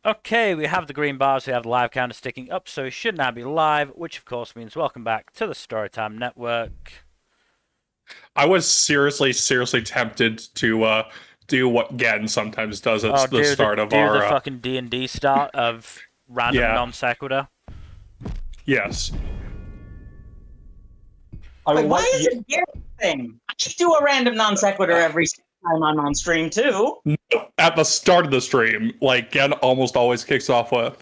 Okay, we have the green bars, we have the live counter sticking up, so it should now be live, which of course means welcome back to the Storytime Network. I was seriously tempted to do what Gen sometimes does at Oh, the do the start of do the our fucking D&D start of random yeah, non sequitur. yes. I Wait, will why let is you it Gary's thing? I should do a random non sequitur every time I'm on stream too. at the start of the stream. Like Gen almost always kicks off with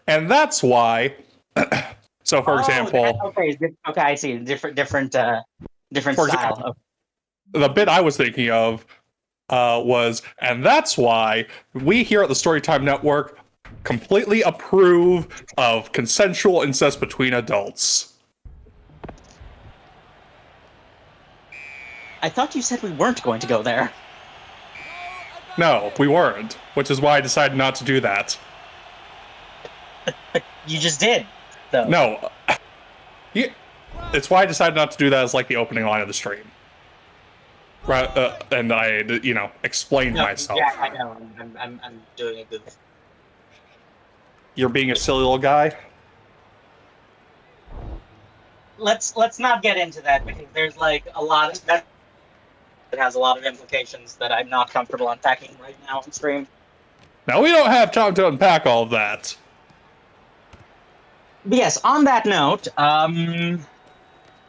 and that's why. So for Oh, example, okay. I see. Different for example, style. Okay. the bit I was thinking of was, and that's why we here at the Storytime Network completely approve of consensual incest between adults. I thought you said we weren't going to go there. No, we weren't, which is why I decided not to do that. You just did, though. No, it's why I decided not to do that as like the opening line of the stream. Right, and I, explained No, myself. Jack, I know. I'm doing a good. You're being a silly little guy. Let's not get into that because there's like a lot that has a lot of implications that I'm not comfortable unpacking right now on stream. Now we don't have time to unpack all of that. But yes, on that note,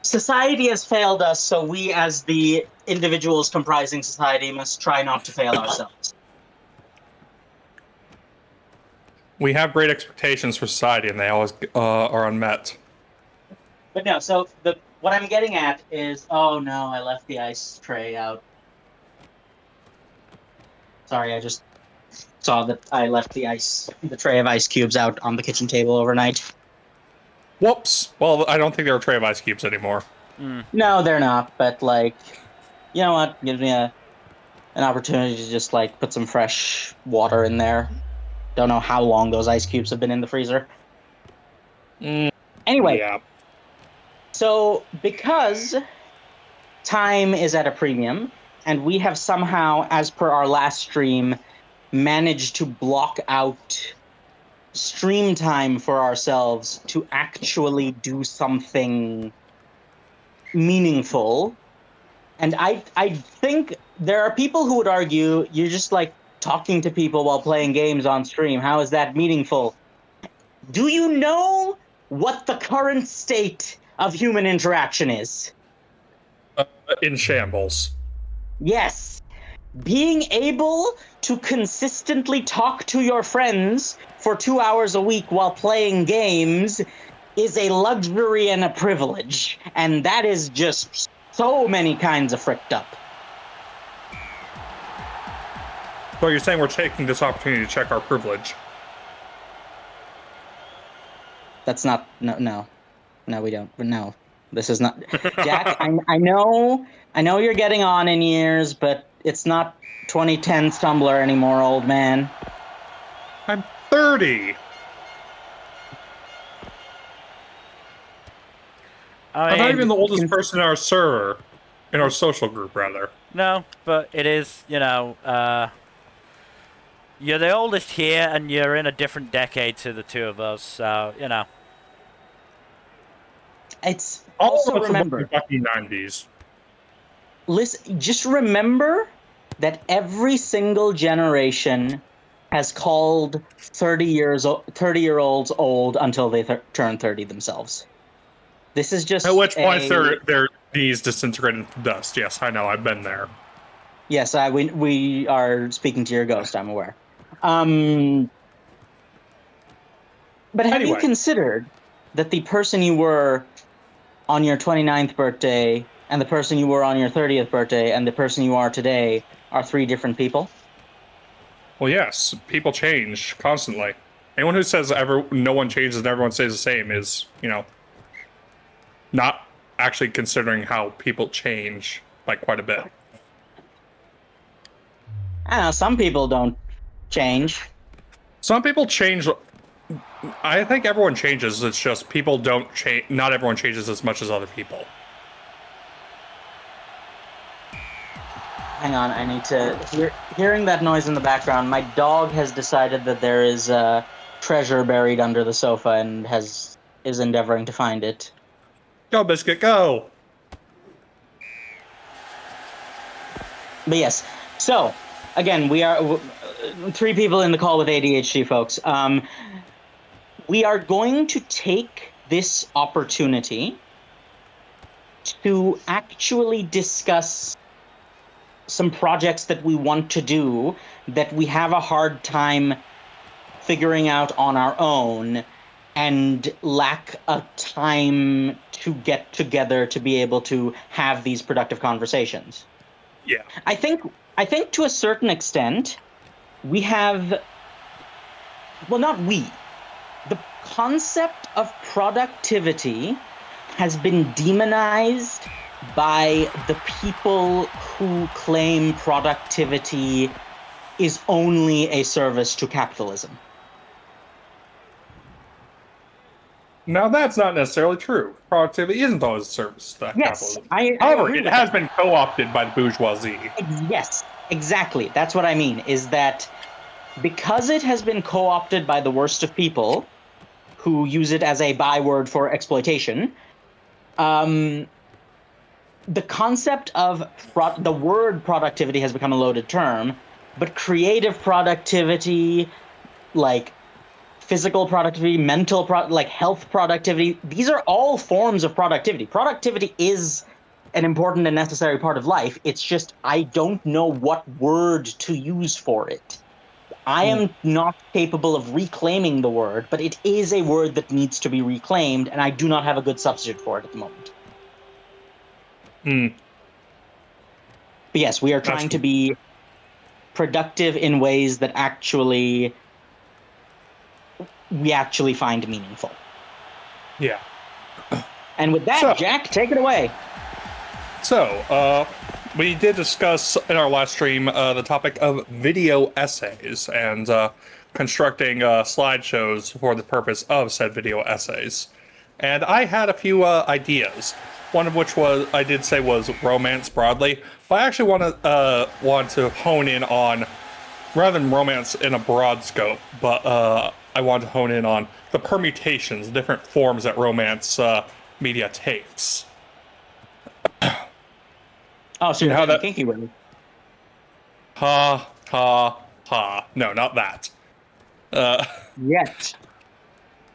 society has failed us, so we as the individuals comprising society must try not to fail ourselves. We have great expectations for society, and they always are unmet. But no, so what I'm getting at is, oh no, I left the ice tray out. Sorry, I just saw that I left the tray of ice cubes out on the kitchen table overnight. Whoops. Well, I don't think there are tray of ice cubes anymore. No, they're not. But like, you know what? Gives me an opportunity to just like put some fresh water in there. Don't know how long those ice cubes have been in the freezer. Anyway, Yeah. so because time is at a premium, and we have somehow, as per our last stream, managed to block out stream time for ourselves to actually do something meaningful. And I think there are people who would argue you're just like talking to people while playing games on stream. How is that meaningful? Do you know what the current state of human interaction is? In shambles. Yes. Being able to consistently talk to your friends for 2 hours a week while playing games is a luxury and a privilege. And that is just so many kinds of fricked up. So you're saying we're taking this opportunity to check our privilege? That's not, no, we don't. No, this is not. Jack, I know you're getting on in years, but it's not 2010 Tumblr anymore, old man. I'm 30. I'm not even the oldest person in our server, in our social group, rather. No, but it is, you're the oldest here, and you're in a different decade to the two of us, so, It's Also also remember, the fucking 90s. listen, just remember that every single generation has called 30-year-olds old until they turn 30 themselves. This is just At which point their knees disintegrate into dust. Yes, I know. I've been there. Yes, we are speaking to your ghost, I'm aware. But have you considered that the person you were on your 29th birthday and the person you were on your 30th birthday and the person you are today are three different people? Well, yes, people change constantly. Anyone who says no one changes and everyone stays the same is, not actually considering how people change like quite a bit. I don't know, some people don't change. Some people change. I think everyone changes. It's just people don't change. Not everyone changes as much as other people. Hang on, I need to hearing that noise in the background. My dog has decided that there is a treasure buried under the sofa and is endeavoring to find it. Go, Biscuit, go! But yes, so again, we are three people in the call with ADHD, folks. We are going to take this opportunity to actually discuss some projects that we want to do that we have a hard time figuring out on our own and lack a time to get together to be able to have these productive conversations. Yeah. I think to a certain extent we have, well, not we, the concept of productivity has been demonized by the people who claim productivity is only a service to capitalism. Now, that's not necessarily true. Productivity isn't always a service to Yes, capitalism. I However, agree it with has that. been co-opted by the bourgeoisie. Yes, exactly. That's what I mean, is that because it has been co-opted by the worst of people who use it as a byword for exploitation, the concept of the word productivity has become a loaded term, but creative productivity, like physical productivity, like health productivity, these are all forms of productivity. Productivity is an important and necessary part of life. It's just I don't know what word to use for it. I am not capable of reclaiming the word, but it is a word that needs to be reclaimed, and I do not have a good substitute for it at the moment. Hmm. But yes, we are That's trying to be productive in ways that we actually find meaningful. yeah. And with that, So, Jack, take it away. we did discuss in our last stream the topic of video essays and constructing slideshows for the purpose of said video essays. And I had a few ideas. One of which I did say was romance broadly, but I actually want to hone in on, rather than romance in a broad scope, but I want to hone in on the permutations, the different forms that romance media takes. Oh, so And you're how getting that kinky with it. ha ha ha. No, not that. Uh, Yet.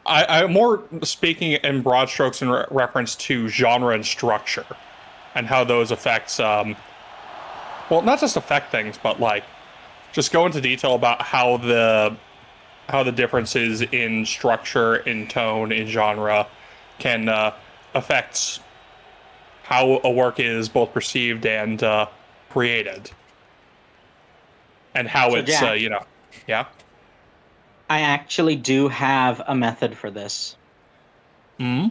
I'm more speaking in broad strokes in reference to genre and structure, and how those affects well, not just affect things, but like just go into detail about how the differences in structure, in tone, in genre can affect how a work is both perceived and created, and how So, it's Jack, yeah. I actually do have a method for this. Hmm.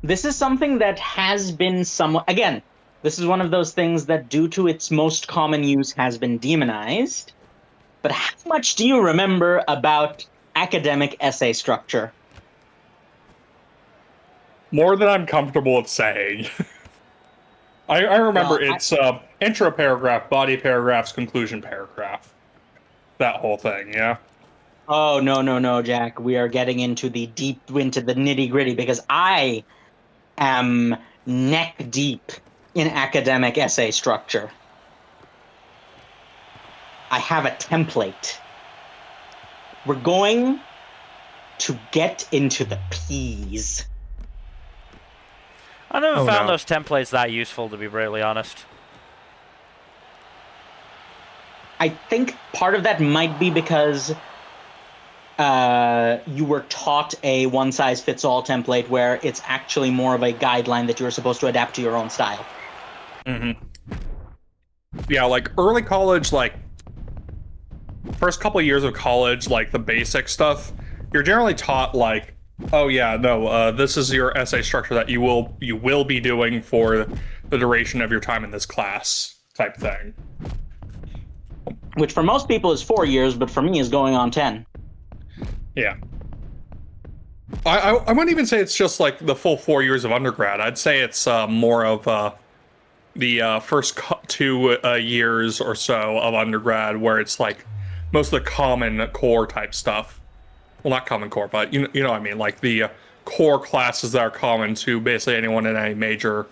This is something that has been somewhat, again, this is one of those things that, due to its most common use, has been demonized. But how much do you remember about academic essay structure? More than I'm comfortable with saying. I remember Well, it's intro paragraph, body paragraphs, conclusion paragraph. That whole thing, yeah. oh, no, no, no, Jack. We are getting into the nitty gritty because I am neck deep in academic essay structure. I have a template. We're going to get into the peas. I never Oh found no. those templates that useful, to be brutally honest. I think part of that might be because you were taught a one-size-fits-all template where it's actually more of a guideline that you're supposed to adapt to your own style. Hmm. Yeah, like early college, like first couple of years of college, like the basic stuff, you're generally taught like, oh yeah, no, this is your essay structure that you will be doing for the duration of your time in this class, type thing. Which for most people is 4 years, but for me is going on 10. Yeah. I wouldn't even say it's just like the full 4 years of undergrad. I'd say it's more of the first 2 years or so of undergrad, where it's like most of the common core type stuff. Well, not common core, but you know what I mean, like the core classes that are common to basically anyone in any major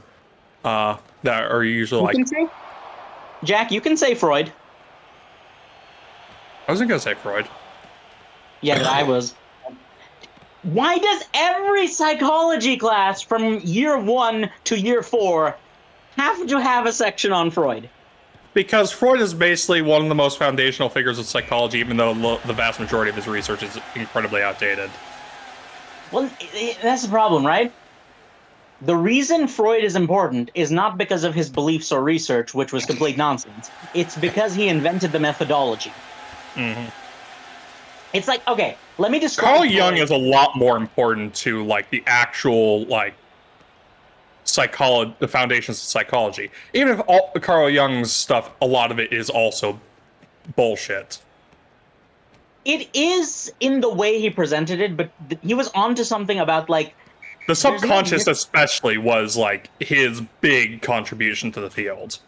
that are usually You like. can say, Jack, you can say Freud. I wasn't gonna say Freud. Yeah, but I was. Why does every psychology class from year 1 to year 4 have to have a section on Freud? Because Freud is basically one of the most foundational figures of psychology, even though the vast majority of his research is incredibly outdated. Well, that's the problem, right? The reason Freud is important is not because of his beliefs or research, which was complete nonsense. It's because he invented the methodology. Mm-hmm. It's like, okay, let me describe Carl Freud. Jung is a lot more important to like the actual like psychology, the foundations of psychology. Even if all Carl Jung's stuff, a lot of it is also bullshit. It is in the way he presented it, but he was onto something about like The there's no subconscious, especially, was like his big contribution to the field.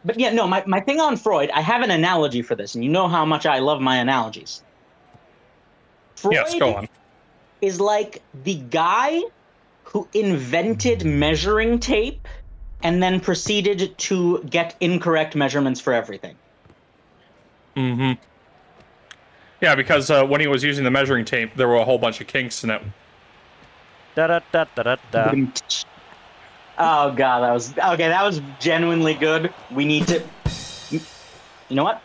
But yeah, no, my thing on Freud, I have an analogy for this, and you know how much I love my analogies. Yes, go Freud on. is like the guy who invented measuring tape and then proceeded to get incorrect measurements for everything. Mm-hmm. Yeah, because when he was using the measuring tape, there were a whole bunch of kinks in it. Da da da da da da. Oh god, that was okay. That was genuinely good. We need to. You know what?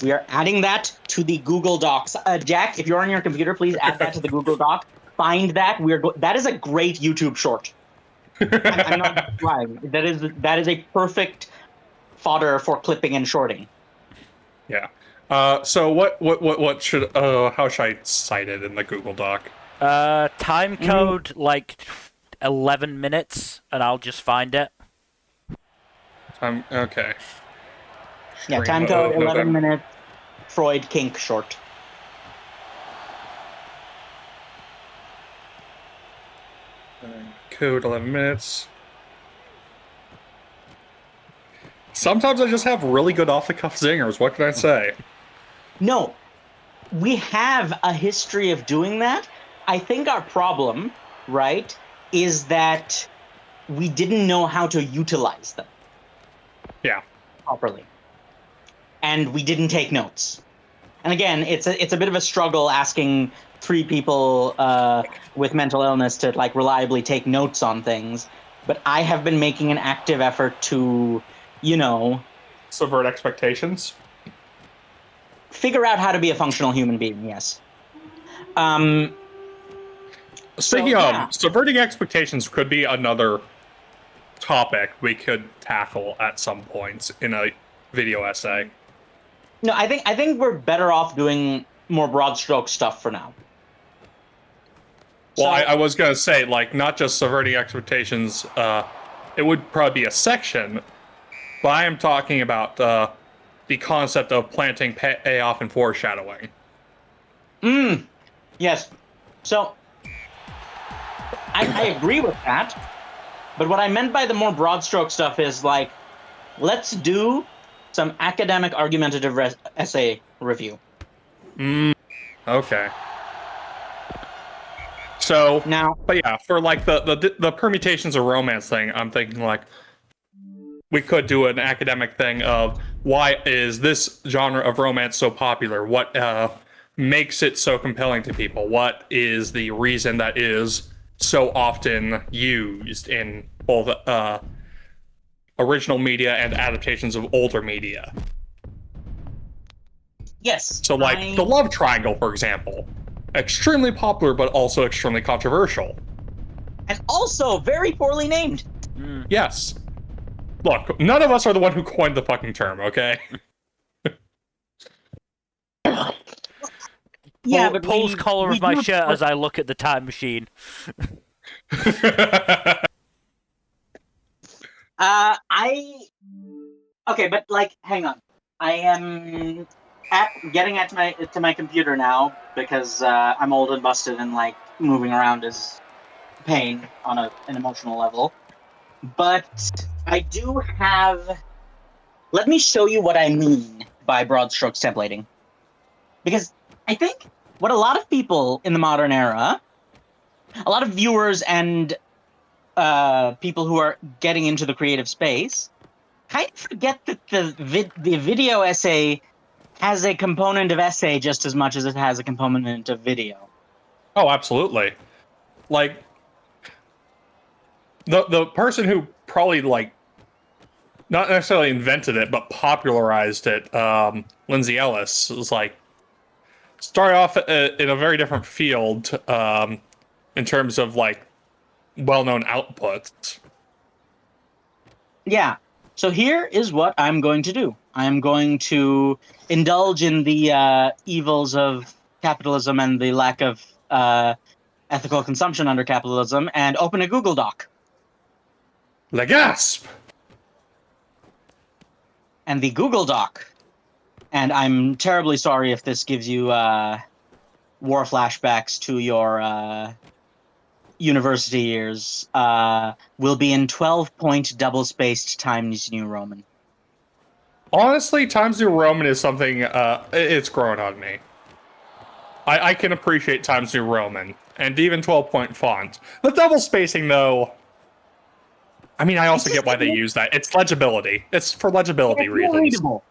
We are adding that to the Google Docs. Jack, if you're on your computer, please add that to the Google Doc. Find that. That is a great YouTube short. I'm not lying. That is a perfect fodder for clipping and shorting. Yeah. So what should how should I cite it in the Google Doc? Time code like 11 minutes, and I'll just find it. Okay. Yeah, Stream time code of 11 November. minutes. Freud kink short. Code 11 minutes. Sometimes I just have really good off the cuff zingers. What can I say? No, we have a history of doing that. I think our problem, right, is that we didn't know how to utilize them Yeah. properly, and we didn't take notes. And again, it's a bit of a struggle asking 3 people with mental illness to like reliably take notes on things. But I have been making an active effort to, Subvert expectations. figure out how to be a functional human being. Yes. Speaking So, of, yeah. subverting expectations could be another topic we could tackle at some point in a video essay. No, I think we're better off doing more broad stroke stuff for now. Well, So- I was gonna say, like, not just subverting expectations, it would probably be a section, but I am talking about the concept of planting payoff and foreshadowing. Yes. So I agree with that. But what I meant by the more broad stroke stuff is like, let's do some academic argumentative essay review. Okay. So Now, but yeah, for like the permutations of romance thing, I'm thinking like we could do an academic thing of why is this genre of romance so popular? What makes it so compelling to people? What is the reason that is so often used in both original media and adaptations of older media? yes. So like the love triangle, for example, extremely popular but also extremely controversial. And also very poorly named. Yes. Look, none of us are the one who coined the fucking term, okay? Yeah, but Pulls collar we of my do- shirt as I look at the time machine. Okay, but like, hang on. I am getting to my computer now because I'm old and busted and like moving around is pain on an emotional level. but I do have. Let me show you what I mean by broad strokes templating. Because I think what a lot of people in the modern era, a lot of viewers and people who are getting into the creative space, kind of forget that the video essay has a component of essay just as much as it has a component of video. Oh, absolutely. Like the person who probably like not necessarily invented it but popularized it, Lindsay Ellis, was like started off in a very different field in terms of like well-known outputs. Yeah. So here is what I'm going to do. I'm going to indulge in the evils of capitalism and the lack of ethical consumption under capitalism and open a Google Doc. Le gasp! And the Google Doc, and I'm terribly sorry if this gives you war flashbacks to your university years, will be in 12-point double-spaced Times New Roman. Honestly, Times New Roman is something it's grown on me. I can appreciate Times New Roman and even 12-point font. The double spacing, though. I mean, I also get why they use that. It's legibility. It's for legibility reasons. Readable,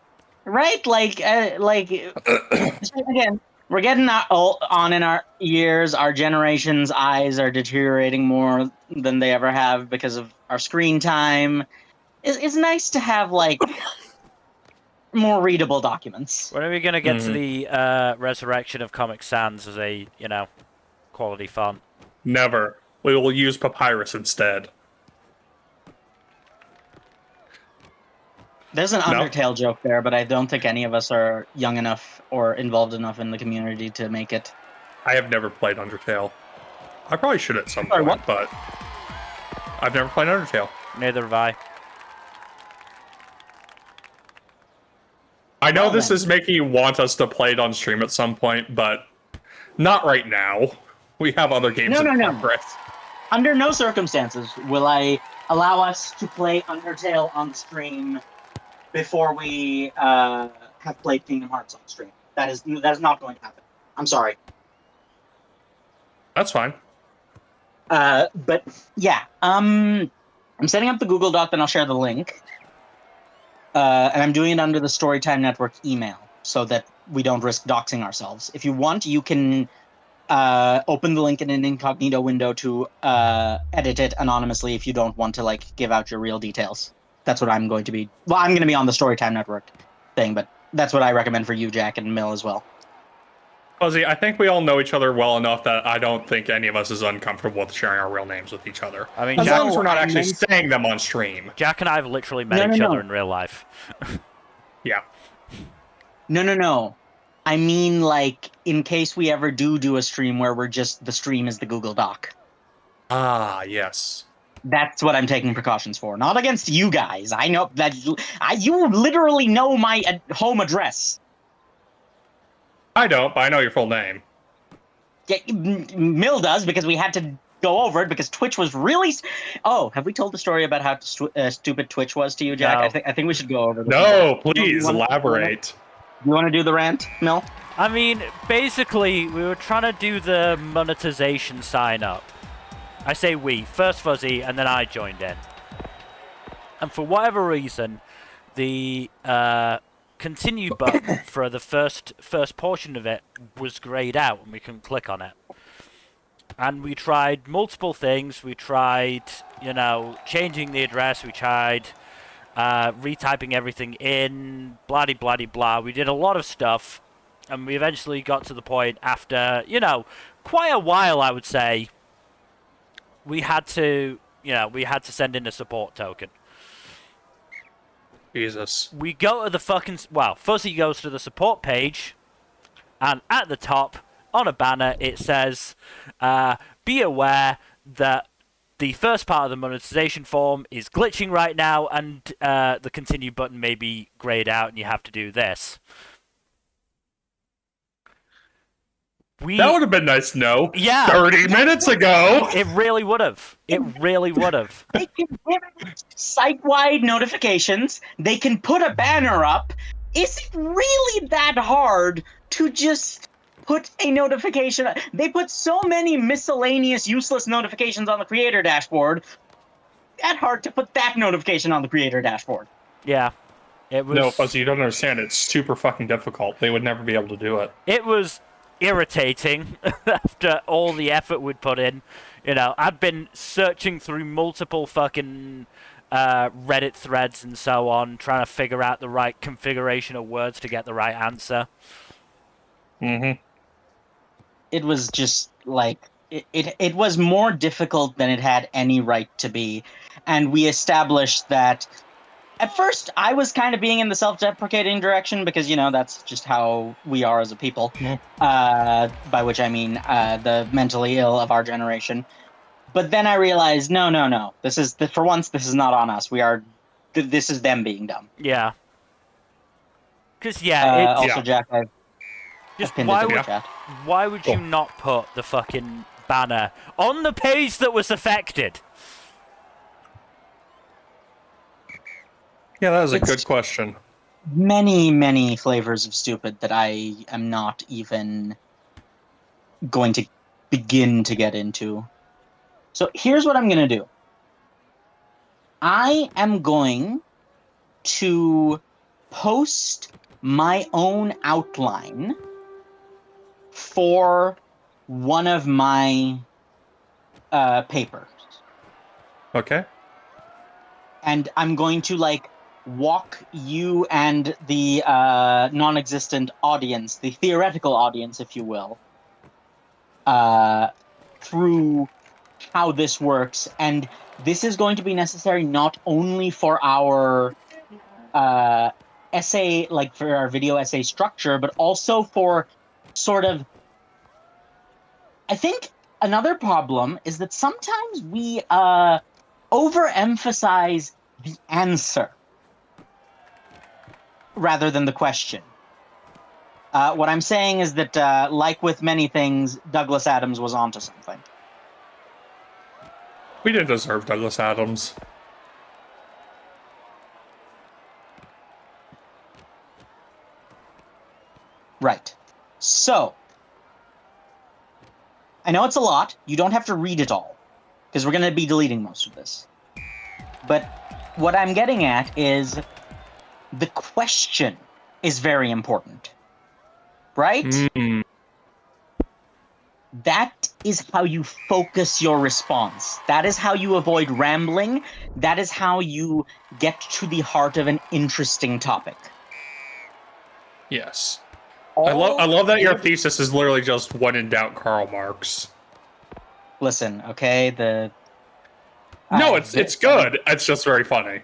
right? Like again, we're getting on in our years. Our generation's eyes are deteriorating more than they ever have because of our screen time. It's nice to have like more readable documents. When are we gonna get to the resurrection of Comic Sans as a quality font? Never. We will use papyrus instead. There's an No? Undertale joke there, but I don't think any of us are young enough or involved enough in the community to make it. I have never played Undertale. I probably should at some Sorry, point, what? but I've never played Undertale. Neither have I. I know Well, this then. is making you want us to play it on stream at some point, but not right now. We have other games in No. progress. Under no circumstances will I allow us to play Undertale on stream before we have played Kingdom Hearts on stream. That is not going to happen. I'm sorry. That's fine. But yeah, I'm setting up the Google Doc, then I'll share the link. And I'm doing it under the Storytime Network email so that we don't risk doxing ourselves. If you want, you can open the link in an incognito window to edit it anonymously if you don't want to like give out your real details. That's what I'm going to be. Well, I'm going to be on the Storytime Network thing, but that's what I recommend for you, Jack, and Mill as well. Fuzzy, I think we all know each other well enough that I don't think any of us is uncomfortable with sharing our real names with each other. I mean, as Jack- long as we're not I actually meant- saying them on stream. Jack and I have literally met each other in real life. Yeah. No. I mean, like, in case we ever do a stream where the stream is the Google Doc. Ah, yes. That's what I'm taking precautions for. Not against you guys. I know that you literally know my home address. I don't, but I know your full name. Yeah, Mill does, because we had to go over it because Twitch was really. Oh, have we told the story about how stupid Twitch was to you, Jack? No. I think we should go over this. No, please elaborate. You want to do the rant, Mill? I mean, basically, we were trying to do the monetization sign up. I say we, first Fuzzy, and then I joined in. And for whatever reason, the continue button for the first portion of it was grayed out, and we couldn't click on it. And we tried multiple things. We tried, changing the address. We tried retyping everything in, blah-de-blah-de-blah. We did a lot of stuff, and we eventually got to the point after, quite a while, I would say, we had to send in a support token. Jesus. We go to the Fuzzy goes to the support page, and at the top, on a banner, it says, be aware that the first part of the monetization form is glitching right now, and the continue button may be grayed out, and you have to do this. That would have been nice to know. Yeah. 30 minutes ago. It really would have. It really would have. They can give site-wide notifications. They can put a banner up. Is it really that hard to just put a notification? They put so many miscellaneous, useless notifications on the creator dashboard. That hard to put that notification on the creator dashboard. Yeah. It was. No, Fuzzy, you don't understand. It's super fucking difficult. They would never be able to do it. It was irritating after all the effort we'd put in. You know, I'd been searching through multiple fucking Reddit threads and so on, trying to figure out the right configuration of words to get the right answer. Mm-hmm. It was just like it was more difficult than it had any right to be, and we established that. At first, I was kind of being in the self-deprecating direction because, you know, that's just how we are as a people. By which I mean the mentally ill of our generation. But then I realized, no. For once, this is not on us. This is them being dumb. Yeah. Because, yeah, it's... Also, Jack, I've pinned it to the chat. Why would you not put the fucking banner on the page that was affected? Yeah, that was a good question. Many flavors of stupid that I am not even going to begin to get into. So here's what I'm going to do. I am going to post my own outline for one of my papers. Okay. And I'm going to, like, walk you and the non-existent audience, the theoretical audience, if you will, through how this works. And this is going to be necessary not only for our essay, like for our video essay structure, but also for sort of... I think another problem is that sometimes we overemphasize the answer rather than the question. What I'm saying is that, like with many things, Douglas Adams was onto something. We didn't deserve Douglas Adams. Right. So, I know it's a lot. You don't have to read it all, because we're going to be deleting most of this. But what I'm getting at is the question is very important. Right? Mm. That is how you focus your response. That is how you avoid rambling. That is how you get to the heart of an interesting topic. Yes. I love that your thesis is literally just when in doubt Karl Marx. Listen, okay, No, it's good. It's just very funny.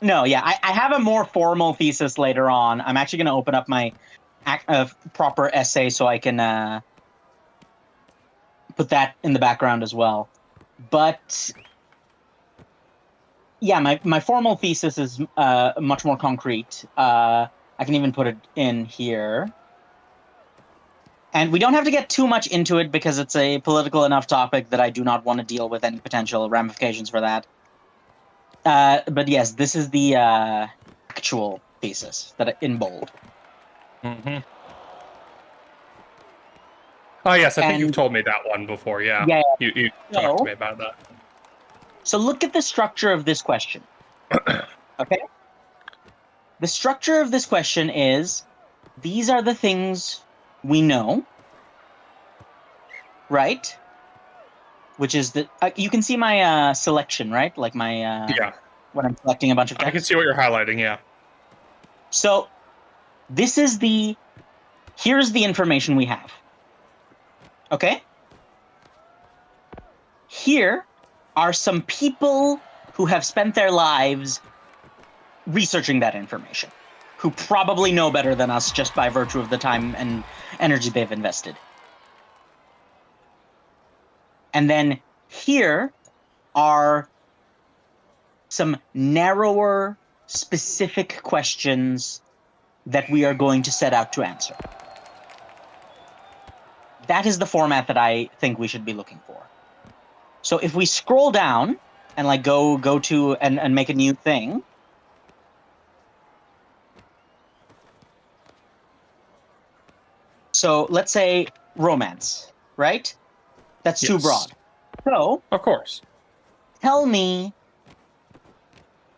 No, yeah, I have a more formal thesis later on. I'm actually going to open up my proper essay so I can put that in the background as well. But yeah, my formal thesis is much more concrete. I can even put it in here. And we don't have to get too much into it because it's a political enough topic that I do not want to deal with any potential ramifications for that. But yes, this is the actual thesis that in bold. Mm-hmm. Oh yes, I think you've told me that one before. Yeah, yeah. You talked to me about that. So look at the structure of this question. Okay? The structure of this question is, these are the things we know, right? Which is the... you can see my selection, right? Like my... yeah. When I'm selecting a bunch of text. I can see what you're highlighting, yeah. So, this is the... Here's the information we have. Okay? Here are some people who have spent their lives researching that information, who probably know better than us just by virtue of the time and energy they've invested. And then here are some narrower, specific questions that we are going to set out to answer. that is the format that I think we should be looking for. So if we scroll down and like go to and make a new thing. So let's say romance, right? That's too Yes. broad. So Of course. tell me,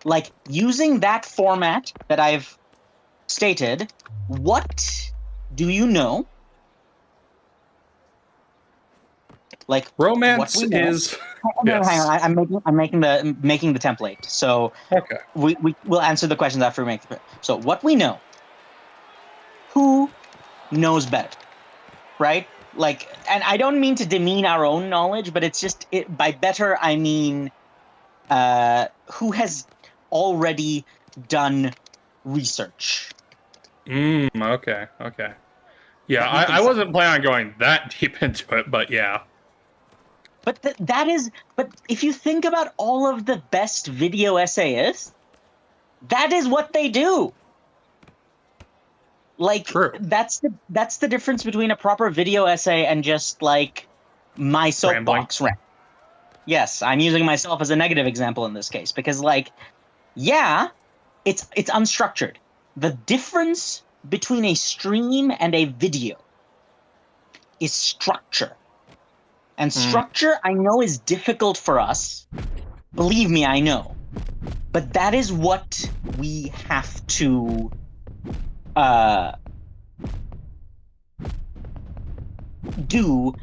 like, using that format that I've stated, what do you know? Like, what Romance we know. is No, yes. hang on. I'm making the template. So Okay. we will answer the questions after we make the. So what we know. Who knows better, right? Like, and I don't mean to demean our own knowledge, but it's just by better I mean who has already done research. Okay. Okay. Yeah, That we can I say. wasn't planning on going that deep into it, but yeah. But that is. But if you think about all of the best video essayists, that is what they do. Like True. that's the difference between a proper video essay and just like my soapbox rant. Yes, I'm using myself as a negative example in this case because like yeah, it's unstructured. The difference between a stream and a video is structure. And structure I know is difficult for us. Believe me, I know. But that is what we have to do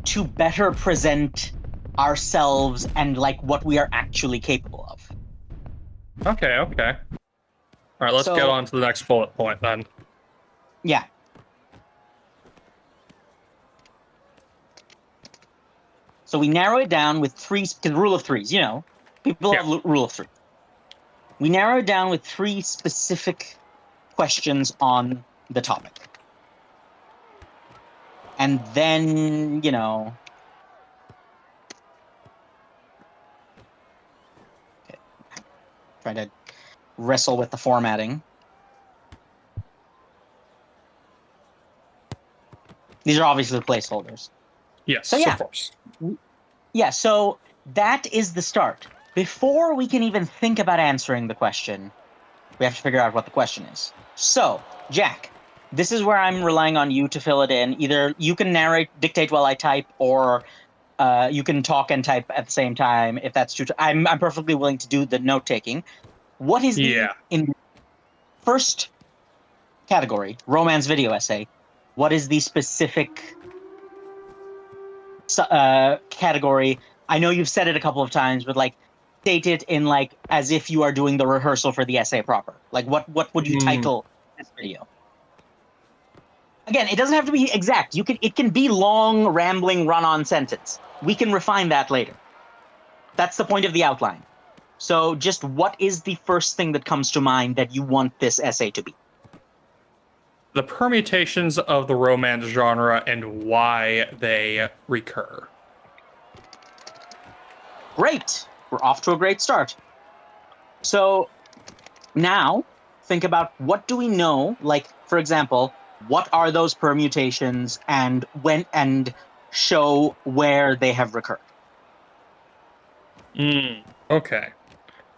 to better present ourselves and like what we are actually capable of. Okay, okay. All right, let's So- get on to the next bullet point then. Yeah. So we narrow it down with three, the rule of threes, you know, people Yeah. have rule of three. We narrow it down with three specific questions on the topic. And then, you know, try to wrestle with the formatting. These are obviously placeholders. Yes, So, yeah. of course. Yeah, so that is the start. Before we can even think about answering the question, we have to figure out what the question is. So, Jack, this is where I'm relying on you to fill it in. Either you can narrate, dictate while I type, or you can talk and type at the same time. If that's true, I'm perfectly willing to do the note taking. What is Yeah. in first category, romance video essay? What is the specific category? I know you've said it a couple of times, but like state it in like as if you are doing the rehearsal for the essay proper. Like what would you title this video? Again, it doesn't have to be exact. It can be long, rambling, run-on sentence. We can refine that later. That's the point of the outline. So just what is the first thing that comes to mind that you want this essay to be? The permutations of the romance genre and why they recur. Great. We're off to a great start. So now think about what do we know? Like, for example, what are those permutations and when and show where they have recurred. Okay.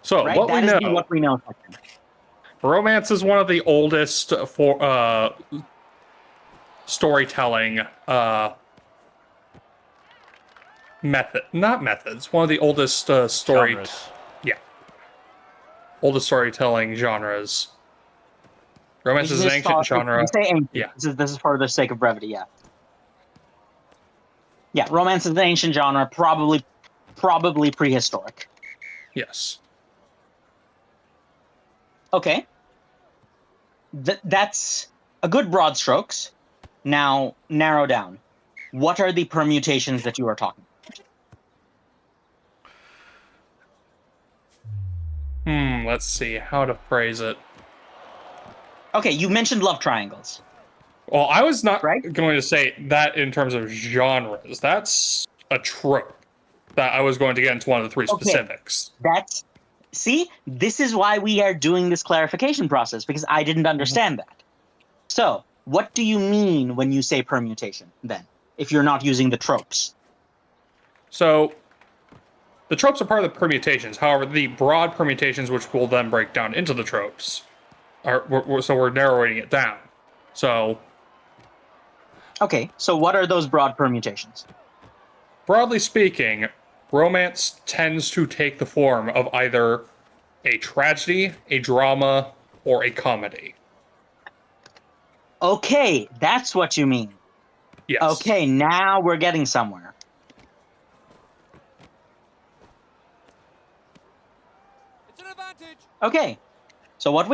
So Right? what That we is know. the what we know section. Romance is one of the oldest storytelling not methods. One of the oldest Genres. oldest storytelling genres. Romance is an Just ancient follow- genre. you say ancient. Yeah. This is for the sake of brevity. Yeah. Yeah. Romance is an ancient genre, probably prehistoric. Yes. Okay. That's a good broad strokes. Now narrow down. What are the permutations that you are talking about? Let's see how to phrase it. Okay, you mentioned love triangles. Well, I was not Right? going to say that in terms of genres. That's a trope that I was going to get into one of the three specifics. See, this is why we are doing this clarification process, because I didn't understand that. So, what do you mean when you say permutation then? if you're not using the tropes. So the tropes are part of the permutations. However, the broad permutations, which will then break down into the tropes, so we're narrowing it down. So Okay, so what are those broad permutations? broadly speaking, romance tends to take the form of either a tragedy, a drama, or a comedy. Okay, that's what you mean. Yes. Okay, now we're getting somewhere. It's an advantage. Okay, so what do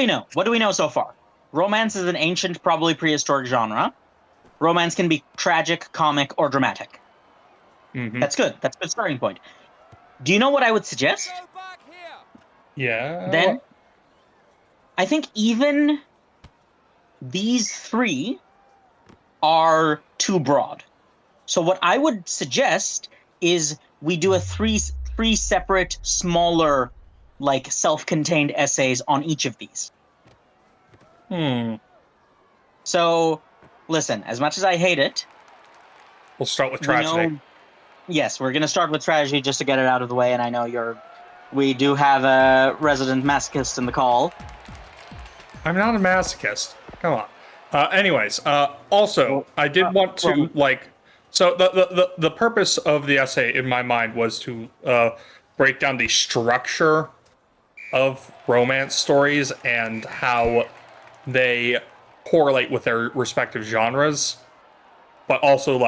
we know so far? Romance is an ancient, probably prehistoric genre. Romance can be tragic, comic, or dramatic. Mm-hmm. That's good. That's a good starting point. Do you know what I would suggest? Go back here. Yeah. Then I think even these three are too broad. So what I would suggest is we do a three separate, smaller, like self-contained essays on each of these. So listen, as much as I hate it, We'll start with we tragedy. know. Yes, we're gonna start with tragedy just to get it out of the way. And I know we do have a resident masochist in the call. I'm not a masochist. Come on. Anyways, also, I did want to So the purpose of the essay in my mind was to break down the structure of romance stories and how they correlate with their respective genres, but also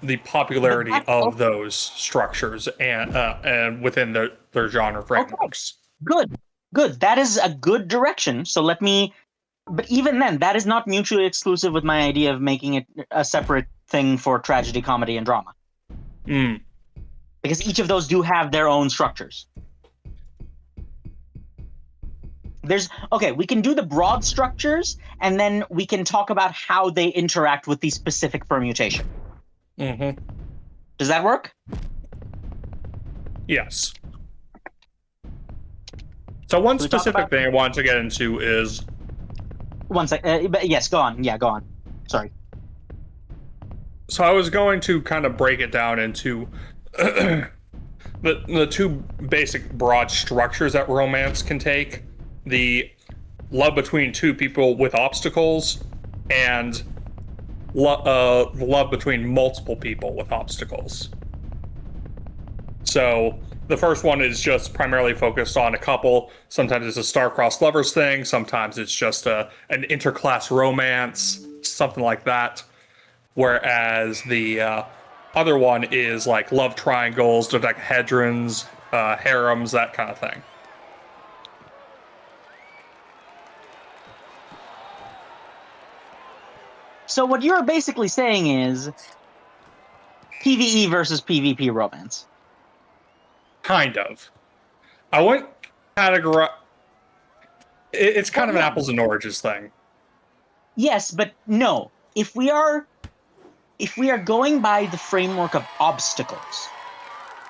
the popularity of those structures and within their genre frameworks. Good. That is a good direction. So let me. But even then, that is not mutually exclusive with my idea of making it a separate thing for tragedy, comedy, and drama. Because each of those do have their own structures. We can do the broad structures, and then we can talk about how they interact with the specific permutation. Mm-hmm. Does that work? Yes. So one specific thing I wanted to get into is... One sec. Yes, go on. Yeah, go on. Sorry. So I was going to kind of break it down into the two basic broad structures that romance can take. The love between two people with obstacles and love between multiple people with obstacles. So the first one is just primarily focused on a couple. Sometimes it's a star-crossed lovers thing. Sometimes it's just an interclass romance, something like that. Whereas the other one is like love triangles, dodecahedrons, harems, that kind of thing. So what you're basically saying is PvE versus PvP romance. Kind of. I wouldn't categorize... It's kind of an apples and oranges thing. Yes, but no. If we are going by the framework of obstacles,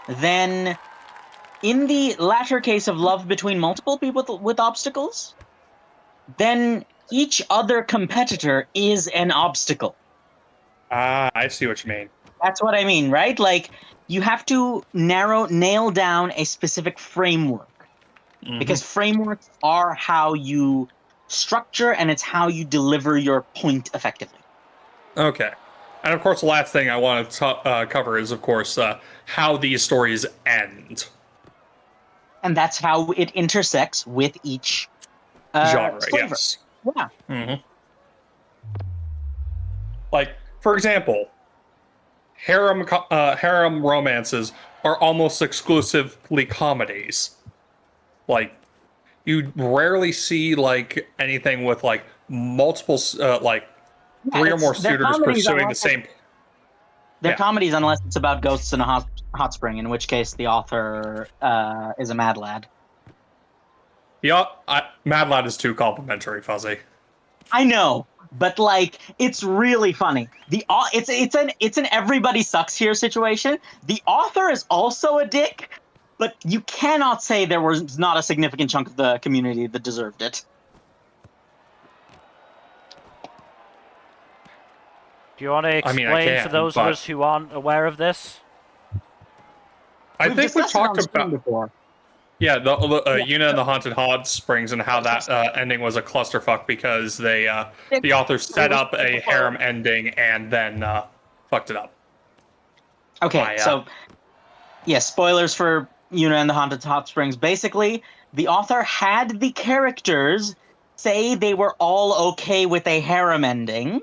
then in the latter case of love between multiple people with obstacles, then each other competitor is an obstacle. Ah, I see what you mean. That's what I mean, right? Like, you have to nail down a specific framework. Mm-hmm. Because frameworks are how you structure and it's how you deliver your point effectively. Okay. And of course, the last thing I want to cover is, of course, how these stories end. And that's how it intersects with each genre, flavor. yes. Yeah. Mm-hmm. Like, for example, harem romances are almost exclusively comedies. Like, you rarely see, like, anything with, like, multiple, three or more suitors pursuing the same... They're comedies unless it's about ghosts in a hot spring, in which case the author is a mad lad. Yeah, mad lad is too complimentary, Fuzzy. I know, but like it's really funny. It's an everybody sucks here situation. The author is also a dick, but you cannot say there was not a significant chunk of the community that deserved it. Do you want to I mean, explain I can, for those of but- us who aren't aware of this? I think we discussed it on talked stream about before. yeah, the Yeah. Yuna and the Haunted Hot Springs and how that ending was a clusterfuck because they the author set up a harem ending and then fucked it up. Okay, By, so yeah, spoilers for Yuna and the Haunted Hot Springs. Basically, the author had the characters say they were all okay with a harem ending,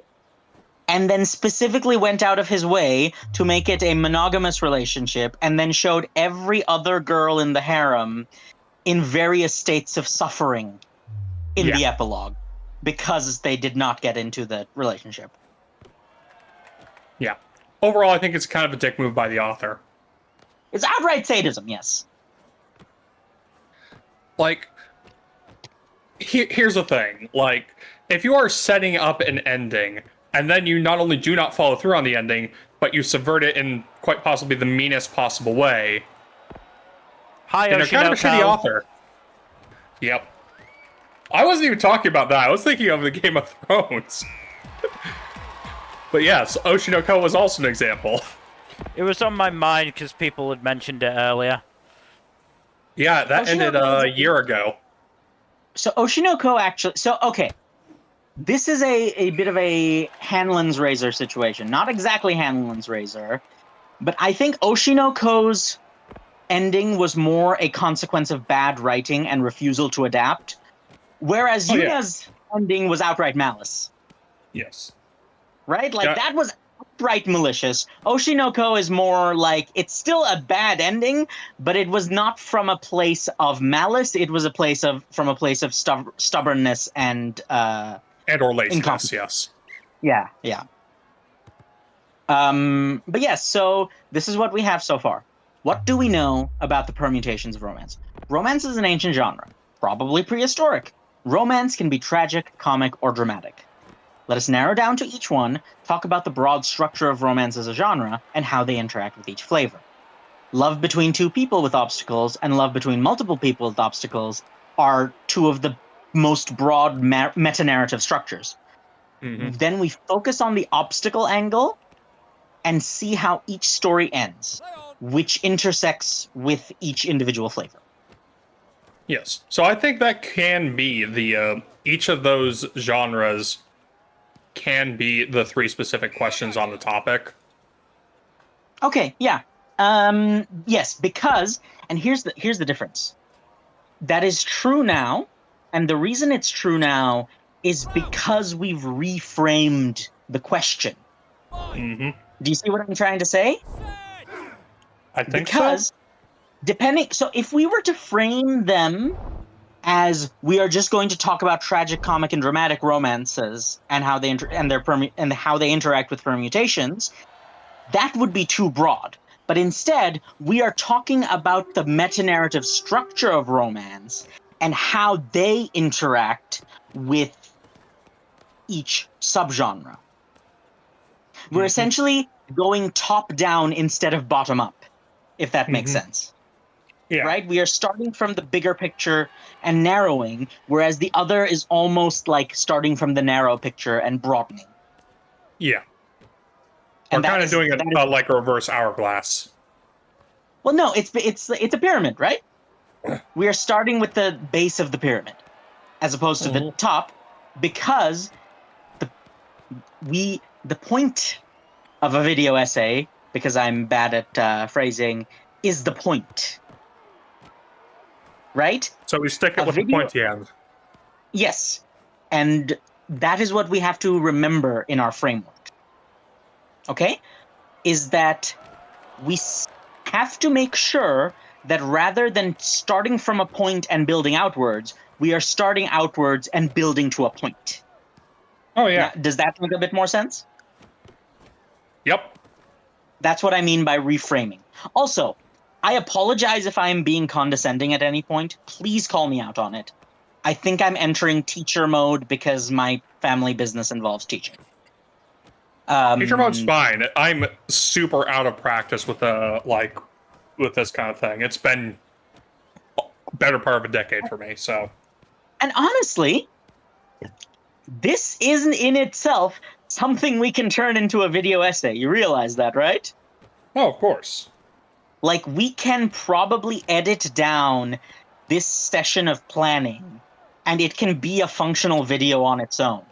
and then specifically went out of his way to make it a monogamous relationship, and then showed every other girl in the harem in various states of suffering in the epilogue because they did not get into the relationship. Yeah. Overall, I think it's kind of a dick move by the author. It's outright sadism, yes. Like, here's the thing. Like, if you are setting up an ending, and then you not only do not follow through on the ending, but you subvert it in quite possibly the meanest possible way, Hi, then you're kind of a shitty Oshinoko. author. Yep. I wasn't even talking about that. I was thinking of the Game of Thrones. But yes, Oshinoko was also an example. It was on my mind because people had mentioned it earlier. Yeah, that ended a year ago. So Oshinoko actually... So, okay. This is a bit of a Hanlon's Razor situation. Not exactly Hanlon's Razor, but I think Oshinoko's ending was more a consequence of bad writing and refusal to adapt, whereas Yuna's ending was outright malice. Yes. Right? Like, Yeah. that was outright malicious. Oshinoko is more like, it's still a bad ending, but it was not from a place of malice. It was from a place of stubbornness and And/or laziness, incompetence. yes. Yeah. But yes, so this is what we have so far. What do we know about the permutations of romance? Romance is an ancient genre, probably prehistoric. Romance can be tragic, comic, or dramatic. Let us narrow down to each one, talk about the broad structure of romance as a genre, and how they interact with each flavor. Love between two people with obstacles and love between multiple people with obstacles are two of the most broad meta-narrative structures. Then we focus on the obstacle angle and see how each story ends, which intersects with each individual flavor. Yes. So I think that can be the each of those genres can be the three specific questions on the topic. Okay, yeah. Yes, because, and here's the difference. That is true now, and the reason it's true now is because we've reframed the question. Mm-hmm. Do you see what I'm trying to say? I think Because so. so if we were to frame them as we are just going to talk about tragic, comic, and dramatic romances and how they and how they interact with permutations, that would be too broad. But instead, we are talking about the meta-narrative structure of romance and how they interact with each subgenre. We're essentially going top down instead of bottom up, if that makes sense. Yeah. Right? We are starting from the bigger picture and narrowing, whereas the other is almost like starting from the narrow picture and broadening. Yeah. And We're kind of doing like a reverse hourglass. Well, no, it's a pyramid, right? We are starting with the base of the pyramid, as opposed to the top, because the point of a video essay, because I'm bad at phrasing, is the point. Right? So we stick it with the pointy end. Yes. And that is what we have to remember in our framework. Okay? Is that we have to make sure that rather than starting from a point and building outwards, we are starting outwards and building to a point. Oh, yeah. Now, does that make a bit more sense? Yep. That's what I mean by reframing. Also, I apologize if I am being condescending at any point. Please call me out on it. I think I'm entering teacher mode because my family business involves teaching. Teacher mode's fine. I'm super out of practice with with this kind of thing. It's been a better part of a decade for me, so. And honestly, this isn't in itself something we can turn into a video essay. You realize that, right? Oh, of course. Like, we can probably edit down this session of planning, and it can be a functional video on its own.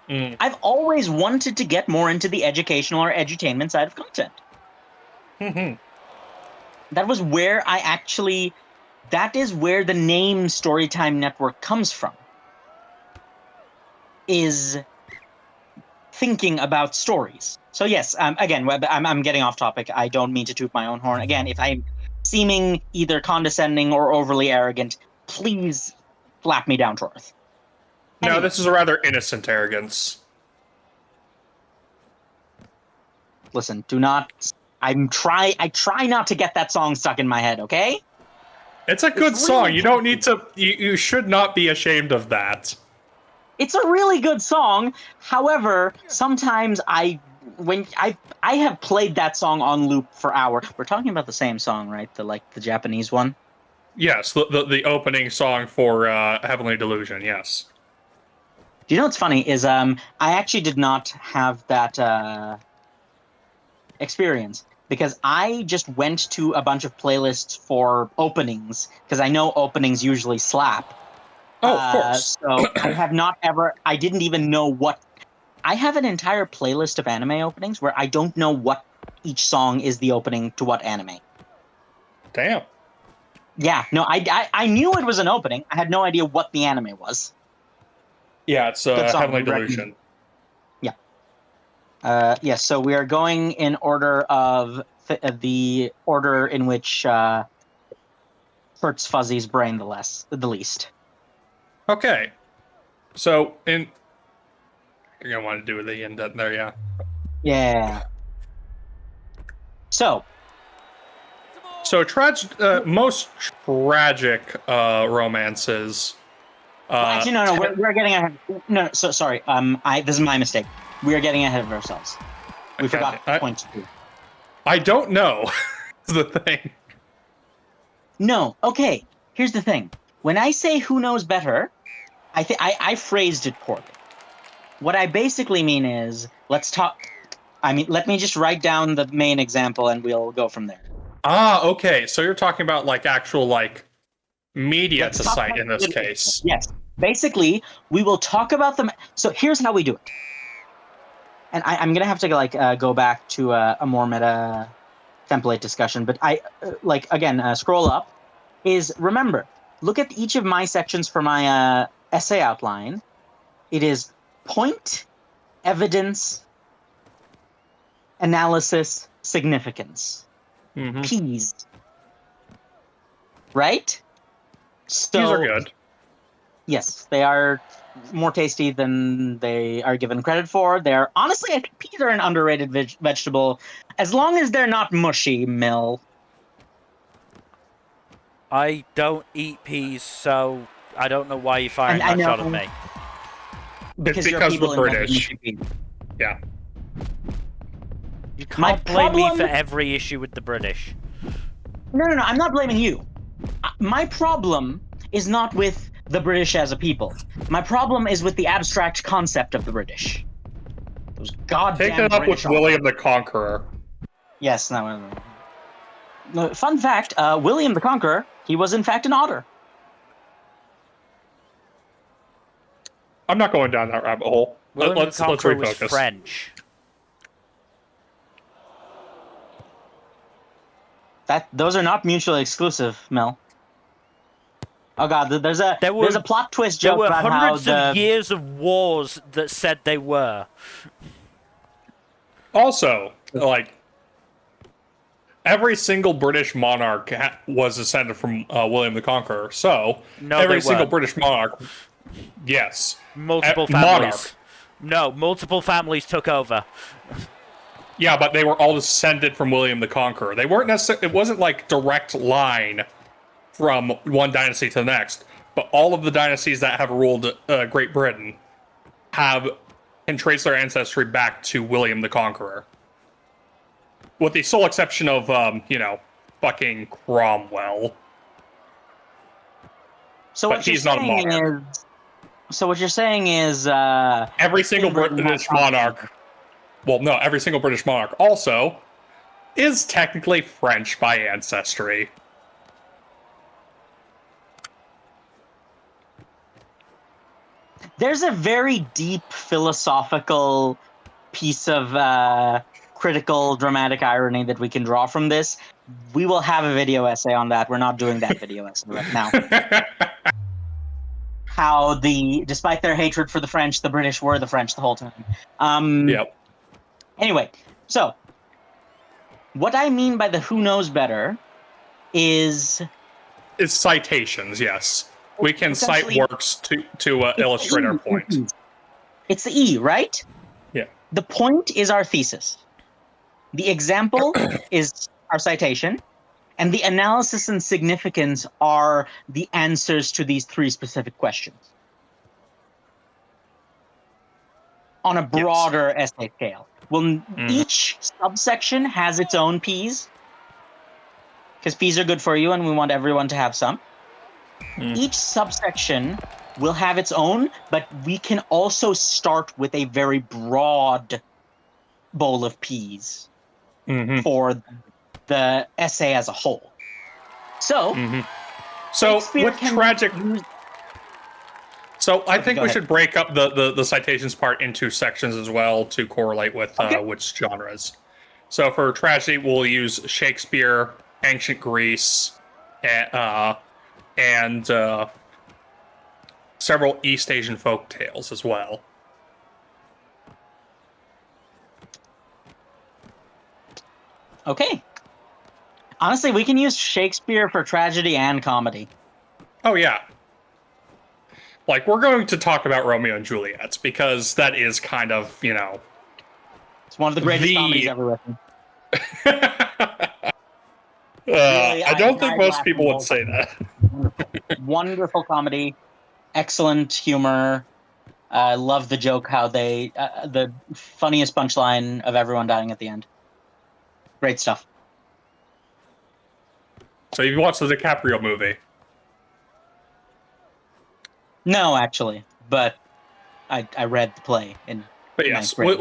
Mm. I've always wanted to get more into the educational or edutainment side of content. Mm-hmm. That was where that is where the name Storytime Network comes from. Is thinking about stories. So yes, again, I'm getting off topic. I don't mean to toot my own horn. Again, if I'm seeming either condescending or overly arrogant, please slap me down to earth. No, Anyway. this is a rather innocent arrogance. Listen, do not. I try not to get that song stuck in my head. Okay. It's a good It's song. really You don't need to. You should not be ashamed of that. It's a really good song. However, sometimes I have played that song on loop for hours. We're talking about the same song, right? The Japanese one. Yes, the opening song for Heavenly Delusion. Yes. Do you know what's funny is I actually did not have that experience because I just went to a bunch of playlists for openings because I know openings usually slap. Oh, of course. So I have not ever. I didn't even know what. I have an entire playlist of anime openings where I don't know what each song is the opening to what anime. Damn. Yeah, no, I knew it was an opening. I had no idea what the anime was. Yeah, it's Good song, Heavenly we recommend. Delusion. Yes, so we are going in order of the order in which hurts Fuzzy's brain the least. Okay. So you're gonna want to do the indent there, yeah. Yeah. So most tragic romances. actually, no, we're getting ahead. No, so sorry. This is my mistake. We are getting ahead of ourselves. We forgot point 2. I don't know. Is the thing. No, okay. Here's the thing. When I say who knows better, I phrased it poorly. What I basically mean is let's talk. Let me just write down the main example and we'll go from there. Ah, okay. So you're talking about actual media Let's to talk cite about in this the- case. Yes. Basically, we will talk about them. So here's how we do it. And I'm gonna have to go back to a more meta template discussion. But scroll up. Remember, look at each of my sections for my essay outline. It is point, evidence, analysis, significance. Mm-hmm. P's. Right? So, These are good. Yes, they are more tasty than they are given credit for. They're honestly, I think peas are an underrated vegetable, as long as they're not mushy. Mill. I don't eat peas, so I don't know why you're firing I that shot know. at me. It's your because people we're invented British. mushy peas. Yeah. You My can't blame me for problem- every issue with the British. No, I'm not blaming you. My problem is not with the British as a people. My problem is with the abstract concept of the British. Those goddamn Take it up British with William the Conqueror. Yes, no. Fun fact, William the Conqueror, he was in fact an otter. I'm not going down that rabbit hole. William Let's the Conqueror was refocus. French. Those are not mutually exclusive, Mel. Oh god, there's a plot twist There joke were about hundreds how of years of wars that said they were. Also, every single British monarch was descended from William the Conqueror. So No, every they single weren't. British monarch, yes, Multiple families. monarch. No, multiple families took over. Yeah, but they were all descended from William the Conqueror. They weren't necessarily. It wasn't direct line from one dynasty to the next. But all of the dynasties that have ruled Great Britain can trace their ancestry back to William the Conqueror, with the sole exception of fucking Cromwell. So But what you're he's not a saying monarch. is So what you're saying is Every single Britain has British monarch, well, no, every single British monarch also is technically French by ancestry. there's a very deep philosophical piece of critical dramatic irony that we can draw from this. We will have a video essay on that. We're not doing that video essay right now. How despite their hatred for the French, the British were the French the whole time. Yep. Anyway, so what I mean by the who knows better is It's citations, yes. We can cite essentially works to illustrate our point. it's the E, right? Yeah. The point is our thesis. The example is our citation. And the analysis and significance are the answers to these three specific questions on a broader essay scale. Well, each subsection has its own P's, because P's are good for you and we want everyone to have some. Each subsection will have its own, but we can also start with a very broad bowl of P's for the essay as a whole. So, So Shakespeare with can tragic, use- so I Okay, think go we ahead. should break up the citations part into sections as well to correlate with Okay. which genres. So for tragedy, we'll use Shakespeare, ancient Greece, and several East Asian folk tales as well. Okay. Honestly, we can use Shakespeare for tragedy and comedy. Oh yeah. Like, we're going to talk about Romeo and Juliet because that is kind of, It's one of the greatest comedies ever written. Really, I don't think died most laughing people the would whole say time. that. Wonderful. Wonderful comedy, excellent humor. I love the joke how they the funniest punchline of everyone dying at the end. Great stuff. So you watched the DiCaprio movie. No, actually, but I read the play in But ninth yes, grade.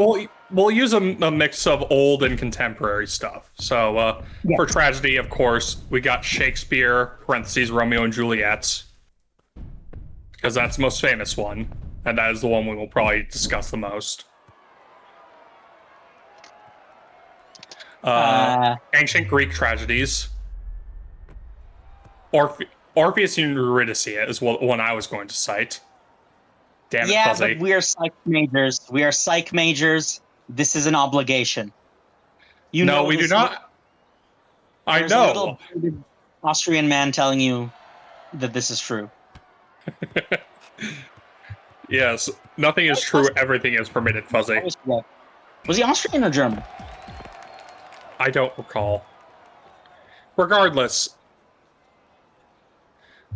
we'll use a mix of old and contemporary stuff. So for tragedy, of course, we got Shakespeare, parentheses, Romeo and Juliet, because that's the most famous one, and that is the one we will probably discuss the most. Ancient Greek tragedies. Orpheus and Eurydice is one I was going to cite. Damn it, Fuzzy. But we are psych majors. We are psych majors. This is an obligation. No, we do not. I There's know. a little Austrian man telling you that this is true. Yes, nothing is true. Everything is permitted, Fuzzy. Was he Austrian or German? I don't recall. Regardless,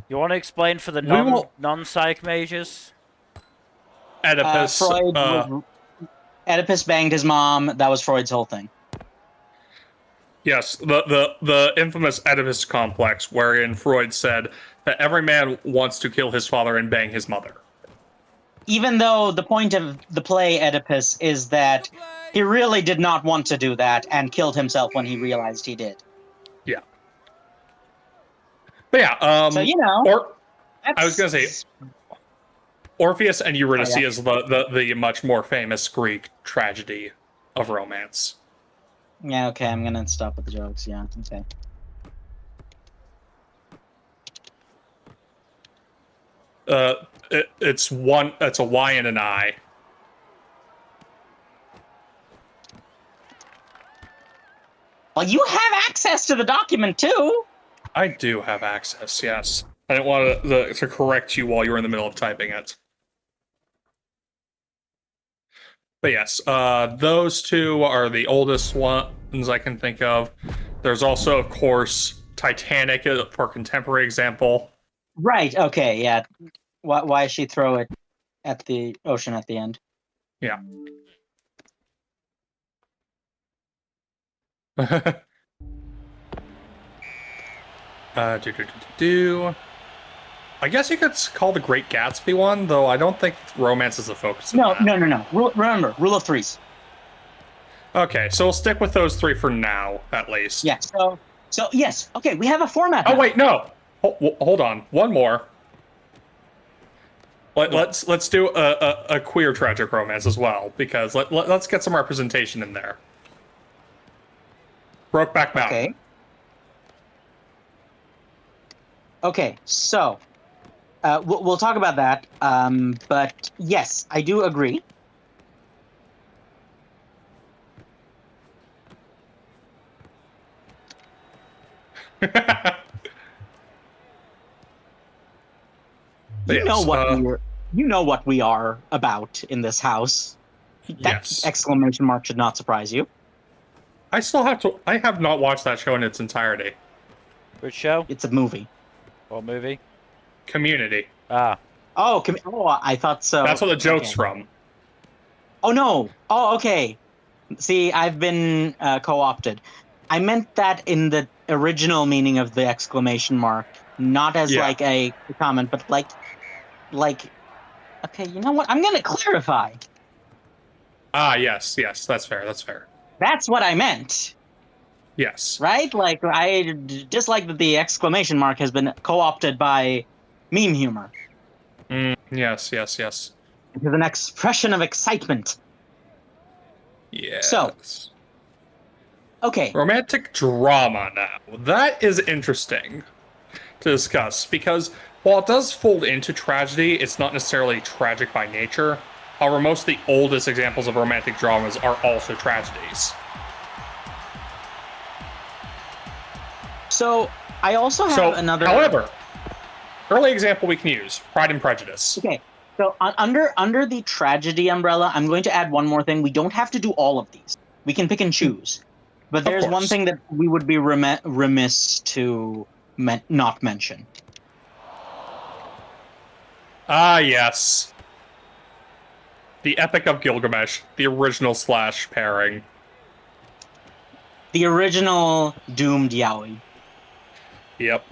You want to explain for the non-psych majors? Oedipus. Oedipus banged his mom. That was Freud's whole thing. Yes, the infamous Oedipus complex, wherein Freud said that every man wants to kill his father and bang his mother. Even though the point of the play Oedipus is that he really did not want to do that and killed himself when he realized he did. Yeah. But yeah, so I was gonna say Orpheus and Eurydice is the much more famous Greek tragedy of romance. Yeah, okay, I'm gonna stop with the jokes. Yeah, okay. It's a Y and an I. Well, you have access to the document too. I do have access. Yes, I didn't want to correct you while you were in the middle of typing it. But yes, those two are the oldest ones I can think of. There's also, of course, Titanic for contemporary example. Right. Okay. Yeah. Why she throw it at the ocean at the end? Yeah. I guess you could call the Great Gatsby one, though I don't think romance is the focus of No, that. no. Remember, rule of threes. Okay, so we'll stick with those three for now, at least. Yeah. So yes. Okay, we have a format. Oh now. wait, no. Hold on. One more. Let's do a queer tragic romance as well, because let's get some representation in there. Brokeback Mountain. Okay. Okay. So we'll talk about that. But yes, I do agree. You know Yes, what we are about in this house. That yes. exclamation mark should not surprise you. I still have to. I have not watched that show in its entirety. Which show? It's a movie. What movie? Community. Ah. Oh, I thought so. That's what the joke's Okay. from. Oh no. Oh, okay. See, I've been co-opted. I meant that in the original meaning of the exclamation mark, not as Yeah. like a comment, but like. Okay, you know what? I'm gonna clarify. Ah, yes, that's fair. That's fair. That's what I meant, Yes. right? Like I dislike that the exclamation mark has been co-opted by meme humor. Yes. It is an expression of excitement. Yes. So, okay. Romantic drama now. That is interesting to discuss because while it does fold into tragedy, it's not necessarily tragic by nature. However, most of the oldest examples of romantic dramas are also tragedies. So I also have another. However, early example we can use: Pride and Prejudice. Okay. So under the tragedy umbrella, I'm going to add one more thing. We don't have to do all of these. We can pick and choose. But there's one course. thing that we would be remiss to not mention. Ah, yes. The Epic of Gilgamesh, the original / pairing. The original doomed yaoi. Yep.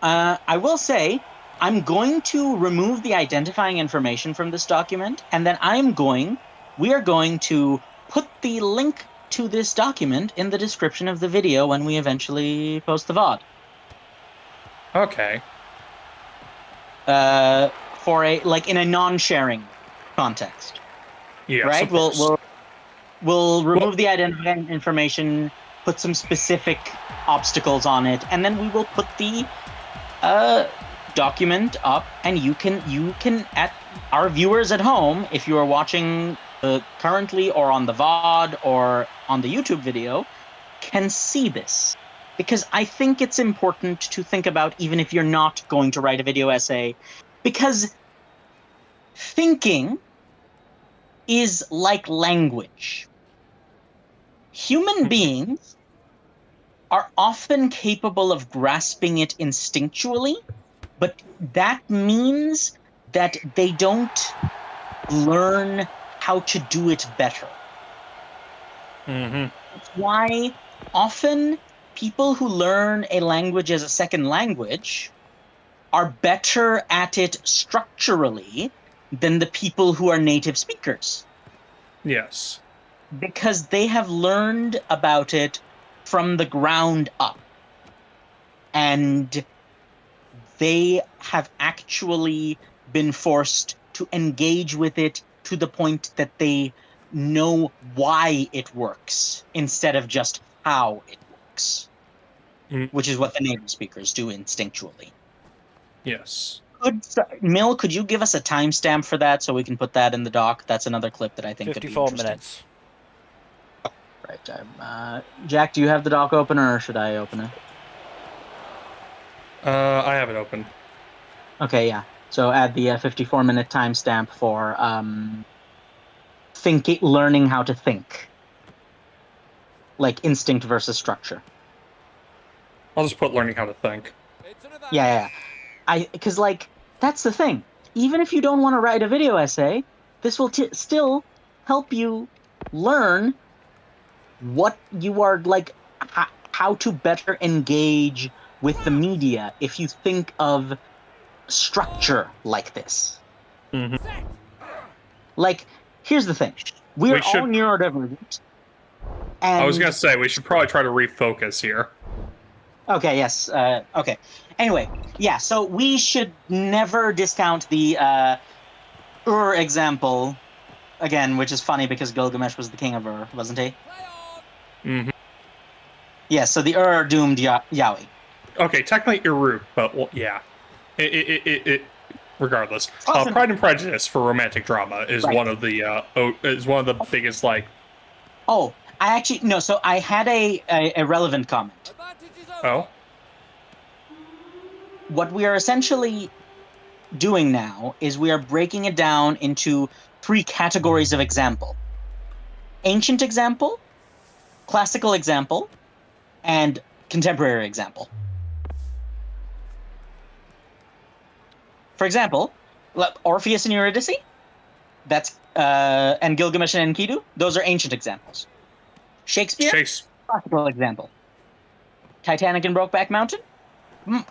I will say, I'm going to remove the identifying information from this document, and then we are going to put the link to this document in the description of the video when we eventually post the VOD. Okay. For in a non-sharing context. Yes, right? of course. We'll remove the identifying information, put some specific obstacles on it, and then we will put the document up, and you can at our viewers at home, if you are watching currently or on the VOD or on the YouTube video, can see this. Because I think it's important to think about, even if you're not going to write a video essay, because thinking is like language. Human beings are often capable of grasping it instinctually, but that means that they don't learn how to do it better. Mm-hmm. That's why often people who learn a language as a second language are better at it structurally than the people who are native speakers. Yes. Because they have learned about it from the ground up. And they have actually been forced to engage with it to the point that they know why it works instead of just how it works, which is what the native speakers do instinctually. Yes. Mill, could you give us a timestamp for that so we can put that in the doc? That's another clip that I think could be 54 interesting. minutes. Right. Jack, do you have the doc open, or should I open it? I have it open. Okay, yeah. So add the 54-minute timestamp for learning how to think, like instinct versus structure. I'll just put learning how to think. Yeah. Because that's the thing. Even if you don't want to write a video essay, this will still help you learn what you are like, how to better engage with the media if you think of structure like this. Mhm. Set. Like, here's the thing: we We are all should- neurodivergent, I was and gonna say we should probably try to refocus here. okay, yes, okay. Anyway, yeah, so we should never discount the example again, which is funny because Gilgamesh was the king of wasn't he? Play on. Hmm. Yeah, so the doomed Yowie. Okay, technically Uru, but well, yeah. It regardless. Awesome. Pride and Prejudice for romantic drama is Right. one of the biggest like. Oh, I actually no. So I had a relevant comment. Advantage is over. Oh, What we are essentially doing now is we are breaking it down into 3 categories of example: ancient example, classical example, and contemporary example. For example, Orpheus and Eurydice, that's and Gilgamesh and Enkidu, those are ancient examples. Shakespeare, Chase. classical example. Titanic and Brokeback Mountain,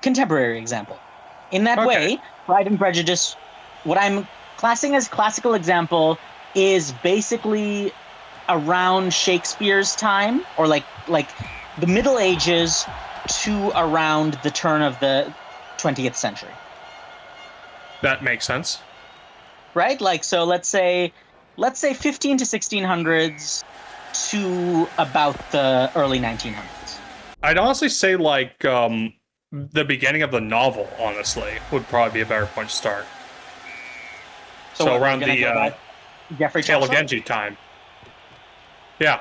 contemporary example. In that Okay. way, Pride and Prejudice, what I'm classing as classical example, is basically around Shakespeare's time, or like the Middle Ages to around the turn of the 20th century. That makes sense. Right? Like, so let's say 15 to 1600s to about the early 1900s. I'd honestly say like the beginning of the novel. Honestly, would probably be a better point to start. So what, we're around gonna the go by Geoffrey Tale of Chaucer? Genji time. Yeah,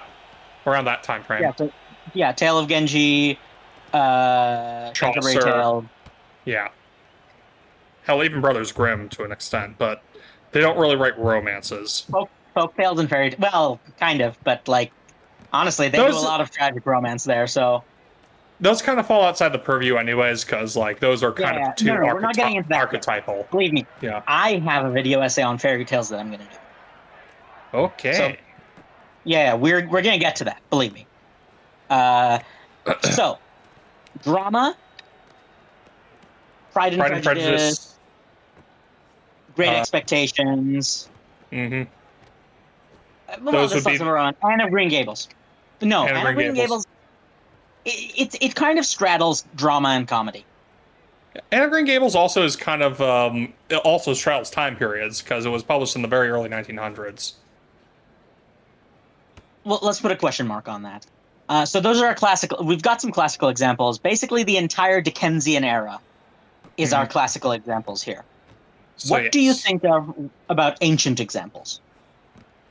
around that time frame. Yeah, so, yeah, Tale of Genji, Canterbury Chaucer. Tale. Yeah. Hell, even Brothers Grimm to an extent, but they don't really write romances. Folk tales and fairy. Well, kind of, but like honestly, they do a Those- lot of tragic romance there. So Those kind of fall outside the purview, anyways, because like those are kind yeah, of too no, we're not getting into that yet. archetypal. Believe me, Yeah. I have a video essay on fairy tales that I'm going to do. Okay. So yeah, we're going to get to that. Believe me. So drama, Pride and Prejudice, Great Expectations. Mm-hmm. Well, Those this would be- also around Anne of Green Gables. No, Anne of Green Gables. It kind of straddles drama and comedy. Anne of Green Gables also is kind of it also straddles time periods because it was published in the very early 1900s. Well, let's put a question mark on that. So those are our classical. We've got some classical examples. Basically, the entire Dickensian era is our classical examples here. So, What do you yes. think of about ancient examples?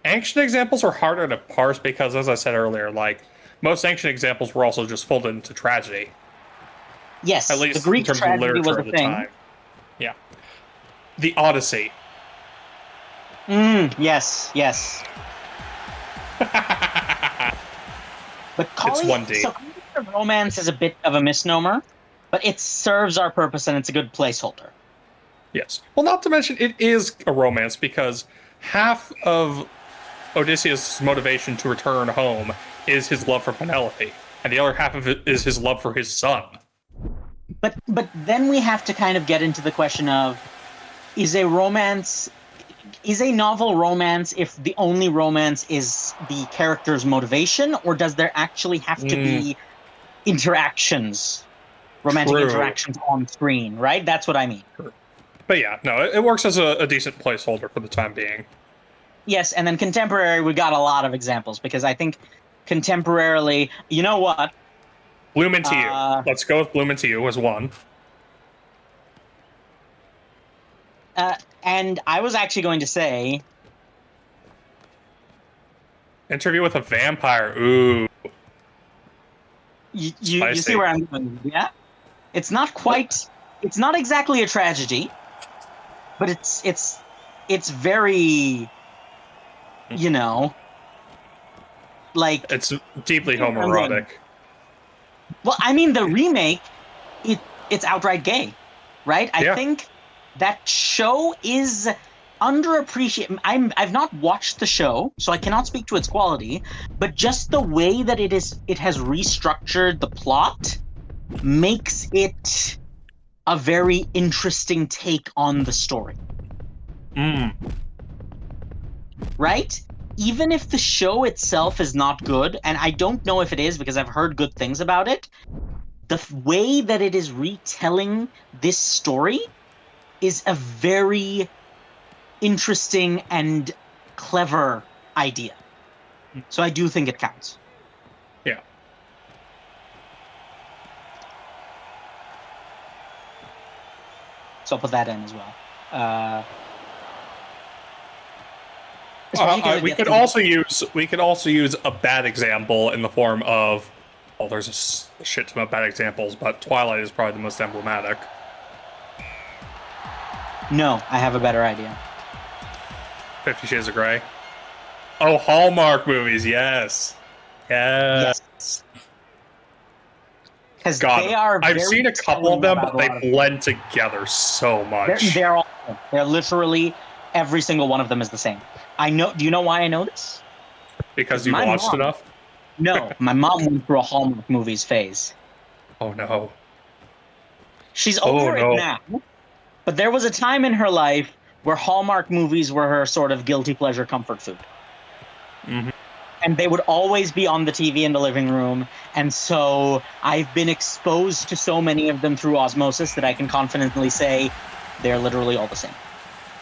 Ancient examples are harder to parse because, as I said earlier, like most ancient examples were also just folded into tragedy. Yes, At least the Greek in terms of tragedy was literature a of the thing. time. Yeah. The Odyssey. Yes, yes. But calling It's 1D. so calling it a romance is a bit of a misnomer, but it serves our purpose and it's a good placeholder. Yes. Well, not to mention it is a romance because half of Odysseus' motivation to return home is his love for Penelope, and the other half of it is his love for his son. But then we have to kind of get into the question of is a novel romance if the only romance is the character's motivation, or does there actually have to be interactions, romantic True. interactions on screen, right? That's what I mean. But yeah, no, it works as a decent placeholder for the time being. Yes, and then contemporary, we got a lot of examples because I think contemporarily, you know what? Bloom into You. Let's go with Bloom into You as one. And I was actually going to say, Interview with a Vampire. Ooh. you Spicy. see where I'm going, yeah? It's not exactly a tragedy, but it's very, you know, like It's deeply homoerotic. well, I mean the remake, it's outright gay, right? I Yeah. think that show is underappreciated. I've not watched the show, so I cannot speak to its quality, but just the way that it has restructured the plot makes it a very interesting take on the story. Right? Even if the show itself is not good, and I don't know if it is because I've heard good things about it, the way that it is retelling this story is a very interesting and clever idea. So I do think it counts. Yeah. So I'll put that in as well. We could also use a bad example in the form of, well, there's a shit ton of bad examples, but Twilight is probably the most emblematic. No, I have a better idea. 50 Shades of Grey. Oh, Hallmark movies, yes. Yes. Because they are. I've seen a couple of them, but they of blend together so much. They're literally every single one of them is the same. I know. Do you know why I know this? Because you watched enough? No, my mom went through a Hallmark movies phase. Oh no. She's over it now. But there was a time in her life where Hallmark movies were her sort of guilty pleasure comfort food. Mm-hmm. And they would always be on the TV in the living room. And so I've been exposed to so many of them through osmosis that I can confidently say they're literally all the same.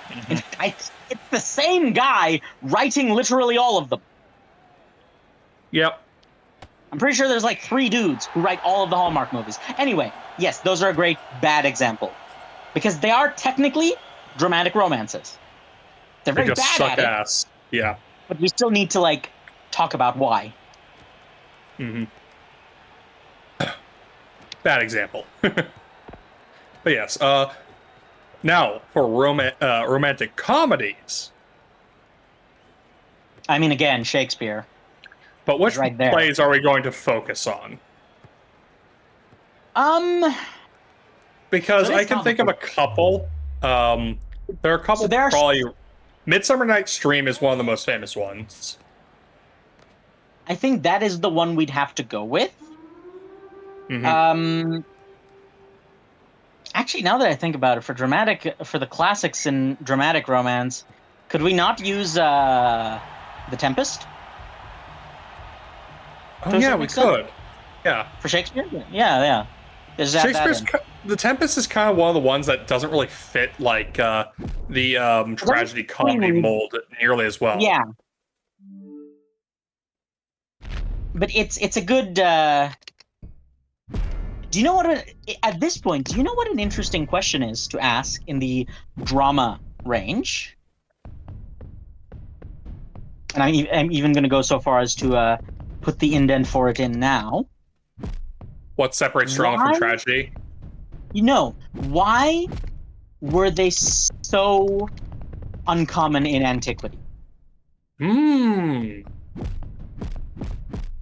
Mm-hmm. It's the same guy writing literally all of them. Yep. I'm pretty sure there's like 3 dudes who write all of the Hallmark movies. Anyway, yes, those are a great bad example. Because they are technically dramatic romances. They're very just bad suck at it. Ass. Yeah. But we still need to talk about why. Mm-hmm. Bad example. But yes, now for romantic comedies. I mean, again, Shakespeare. But which right there. plays are we going to focus on? Because I can think of a couple. There are a couple. Probably Midsummer Night's Dream is one of the most famous ones. I think that is the one we'd have to go with. Mm-hmm. Actually, now that I think about it, for the classics in dramatic romance, could we not use The Tempest? Oh yeah, we could. Yeah. For Shakespeare? Yeah. Shakespeare's The Tempest is kind of one of the ones that doesn't really fit the tragedy comedy mold nearly as well. Yeah. But it's a good. Do you know at this point? Do you know what an interesting question is to ask in the drama range? And I'm even going to go so far as to put the indent for it in now. What separates drama from tragedy? Why were they so uncommon in antiquity?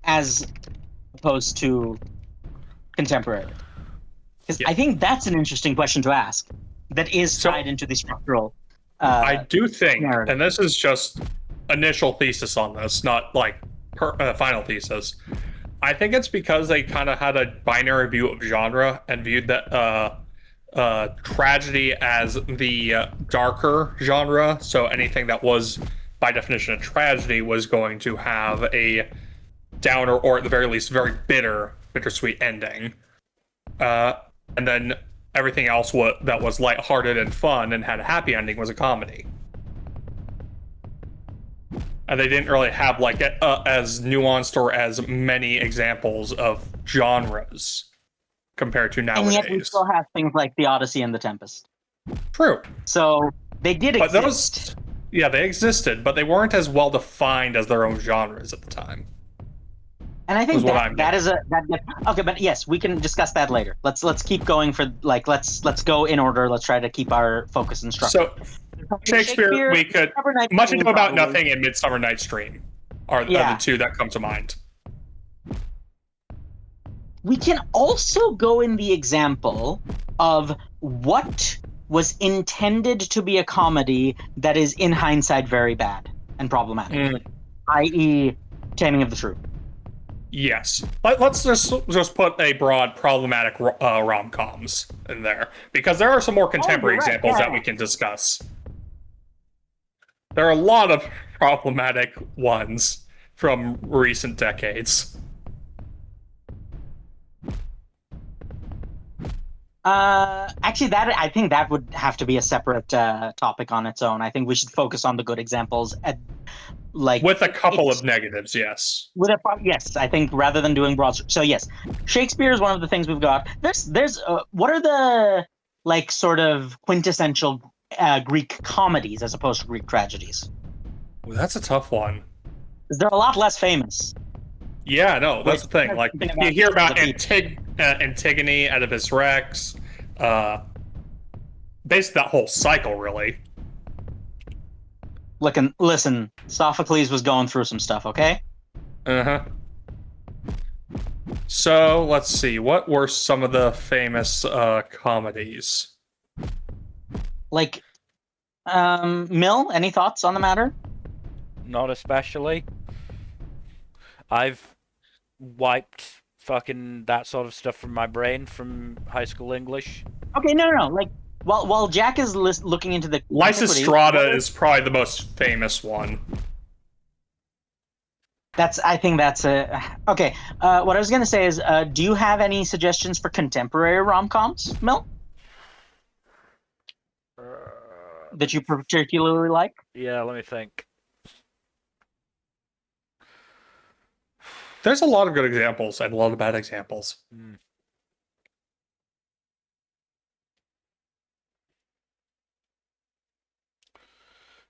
As opposed to contemporary. Because I think that's an interesting question to ask that is tied into the structural I do think, narrative. And this is just initial thesis on this, not final thesis. I think it's because they kind of had a binary view of genre and viewed that tragedy as the darker genre. So anything that was, by definition, a tragedy was going to have a downer, or at the very least, very bittersweet ending. And then everything else that was lighthearted and fun and had a happy ending was a comedy. And they didn't really have as nuanced or as many examples of genres compared to nowadays. And yet we still have things like The Odyssey and The Tempest. True. So they did exist. They existed, but they weren't as well defined as their own genres at the time. And I think that is okay, but yes, we can discuss that later. Let's keep going for let's go in order. Let's try to keep our focus and structure. So Shakespeare, we could Much Ado About Nothing and Midsummer Night's Dream are the two that come to mind. We can also go in the example of what was intended to be a comedy that is, in hindsight, very bad and problematic, i.e., Taming of the Shrew. Yes. Let's just put a broad problematic rom-coms in there, because there are some more contemporary right. examples that we can discuss. There are a lot of problematic ones from recent decades. Actually, that I think that would have to be a separate topic on its own. I think we should focus on the good examples at With a couple of negatives, yes. Yes, I think rather than doing broad. So yes, Shakespeare is one of the things we've got. There's what are the like sort of quintessential Greek comedies as opposed to Greek tragedies? Ooh, that's a tough one. They're a lot less famous. Yeah, no, that's the thing. Like, you hear about the Antigone, Oedipus Rex, basically that whole cycle, really. Listen, Sophocles was going through some stuff, okay? Uh-huh. So, let's see. What were some of the famous comedies? Like, Mill, any thoughts on the matter? Not especially. I've wiped fucking that sort of stuff from my brain from high school English. Okay, no. Like, while Jack is looking into the Lysistrata is probably the most famous one. I think that's a okay. What I was gonna say is, do you have any suggestions for contemporary rom-coms, Mel, that you particularly like? Yeah, let me think. There's a lot of good examples and a lot of bad examples.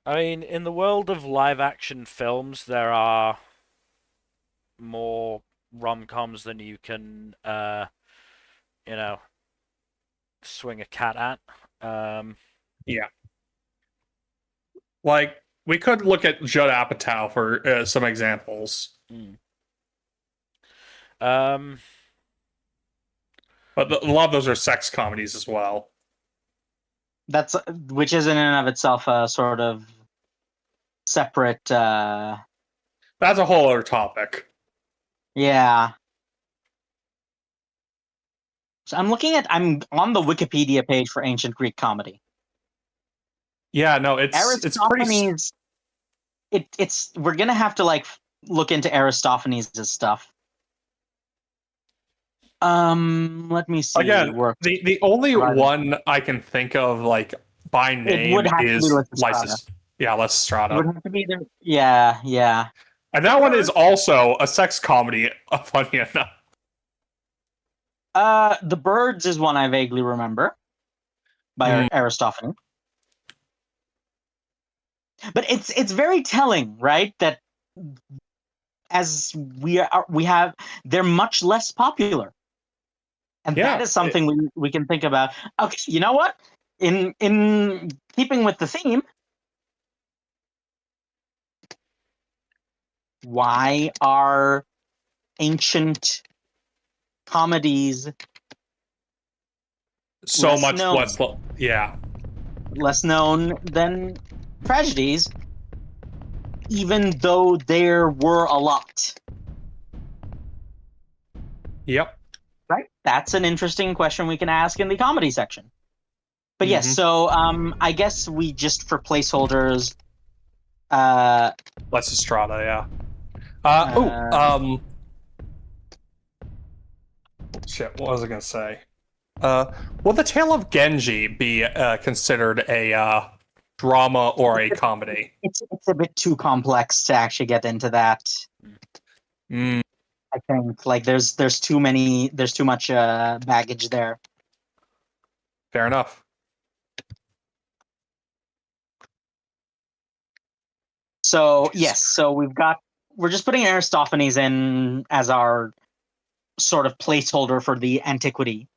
I mean, in the world of live-action films, there are more rom-coms than you can, swing a cat at. Yeah. Like, we could look at Judd Apatow for some examples. But a lot of those are sex comedies as well. That's which is in and of itself a sort of separate. That's a whole other topic. Yeah. So I'm on the Wikipedia page for ancient Greek comedy. Yeah, no, it's pretty. It's we're gonna have to like look into Aristophanes' stuff. Let me see. Again, the only one I can think of like by name is Lysistrata. Yeah, Lysistrata. It would have to be there. Yeah. And that one is also a sex comedy, funny enough. The Birds is one I vaguely remember by Aristophanes. But it's very telling, right? That as they're much less popular. And that is something we can think about. Okay, you know what? In keeping with the theme, why are ancient comedies so much less known than tragedies, even though there were a lot? Yep. Right? That's an interesting question we can ask in the comedy section. But yes, so I guess we just for placeholders. Lysistrata, yeah. Shit, what was I gonna say? Will the Tale of Genji be considered a drama or a comedy? It's a bit too complex to actually get into that. I think like there's too much baggage there. Fair enough. So yes, so we're just putting Aristophanes in as our sort of placeholder for the antiquity.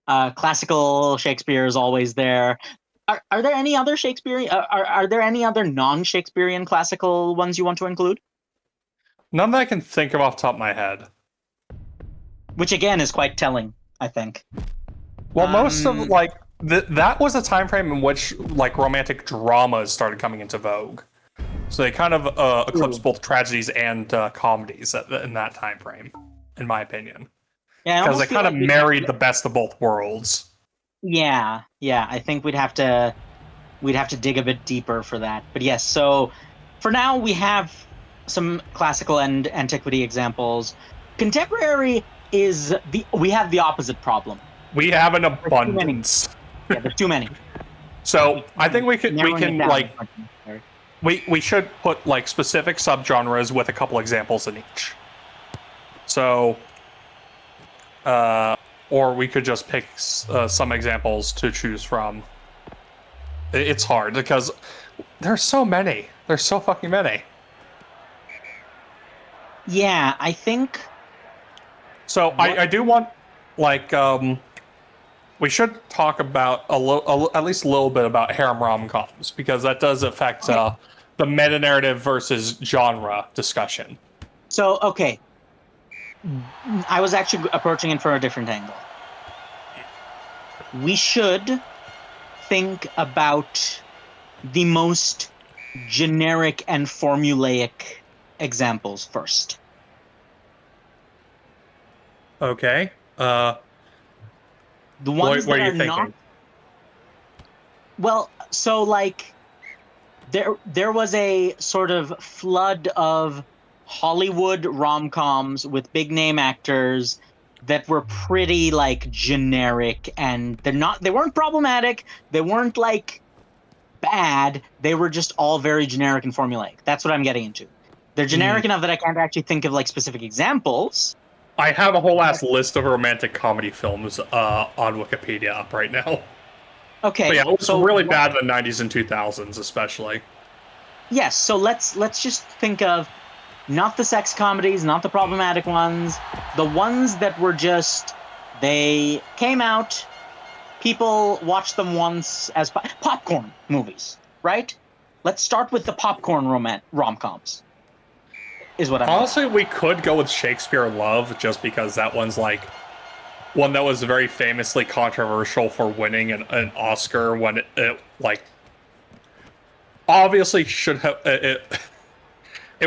Classical Shakespeare is always there. Are there any other Shakespearean? Are there any other non-Shakespearean classical ones you want to include? None that I can think of off the top of my head. Which again is quite telling, I think. Well, most of that was a time frame in which like romantic dramas started coming into vogue. So they kind of eclipsed both tragedies and comedies in that time frame, in my opinion. Yeah, I Because they almost feel kind of like we'd married the best of both worlds. Yeah, yeah. I think we'd have to dig a bit deeper for that. But yes, so for now we have some classical and antiquity examples. Contemporary is we have the opposite problem. We have an There's too many. abundance. Yeah, there's too many. So I think we Narrowing it can down like is much necessary. we should put like specific subgenres with a couple examples in each. So, or we could just pick some examples to choose from. It's hard because there's so many. There's so fucking many. Yeah, I think So I do want like we should talk about at least a little bit about harem rom-coms because that does affect the meta narrative versus genre discussion. so. Okay, I was actually approaching it from a different angle. We should think about the most generic and formulaic examples first. Okay. The ones What that are you are not thinking? well, so like there was a sort of flood of Hollywood rom-coms with big name actors that were pretty like generic, and they weren't problematic, they weren't like bad, they were just all very generic and formulaic. That's what I'm getting into. They're generic enough that I can't actually think of like specific examples. I have a whole ass list of romantic comedy films on Wikipedia up right now. Okay, But yeah, it was so really bad in the 90s and 2000s, especially. yes, so let's just think of not the sex comedies, not the problematic ones, the ones that were just they came out, people watched them once as popcorn movies, right? Let's start with the popcorn rom-coms. Is what I'm Honestly, we could go with Shakespeare in Love just because that one's like one that was very famously controversial for winning an Oscar when it like obviously should have it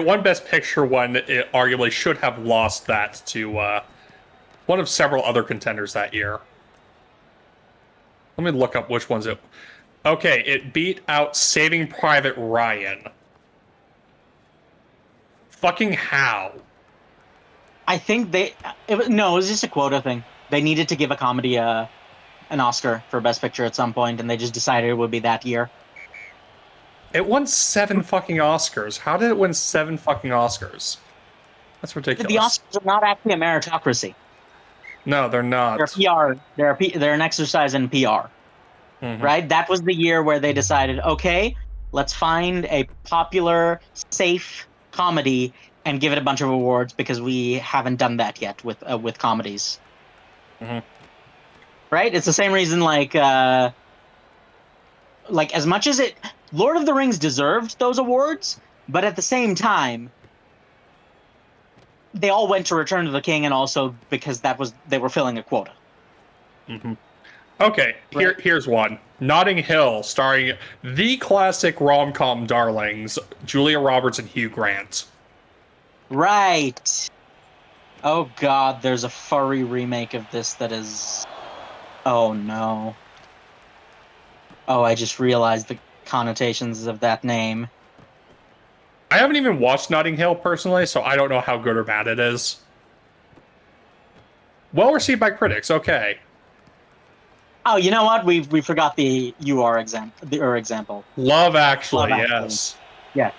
won Best Picture when it arguably should have lost that to one of several other contenders that year. Let me look up which ones it. Okay, it beat out Saving Private Ryan. Fucking how? I think it was just a quota thing. They needed to give a comedy an Oscar for Best Picture at some point, and they just decided it would be that year. It won 7 fucking Oscars. How did it win 7 fucking Oscars? That's ridiculous. The Oscars are not actually a meritocracy. No, they're not. They're PR. They're an exercise in PR. Mhm. Right? That was the year where they decided, okay, let's find a popular, safe comedy and give it a bunch of awards because we haven't done that yet with comedies. Mhm. Right? It's the same reason like as much as Lord of the Rings deserved those awards, but at the same time they all went to Return of the King, and also because they were filling a quota. Mhm. Okay, Right. here's one. Notting Hill, starring the classic rom-com darlings, Julia Roberts and Hugh Grant. Right. Oh god, there's a furry remake of this that is... Oh no. Oh, I just realized the connotations of that name. I haven't even watched Notting Hill personally, so I don't know how good or bad it is. Well received by critics, okay. Oh, you know what? We forgot the example. Love Actually, Love Actually. yes. Yeah.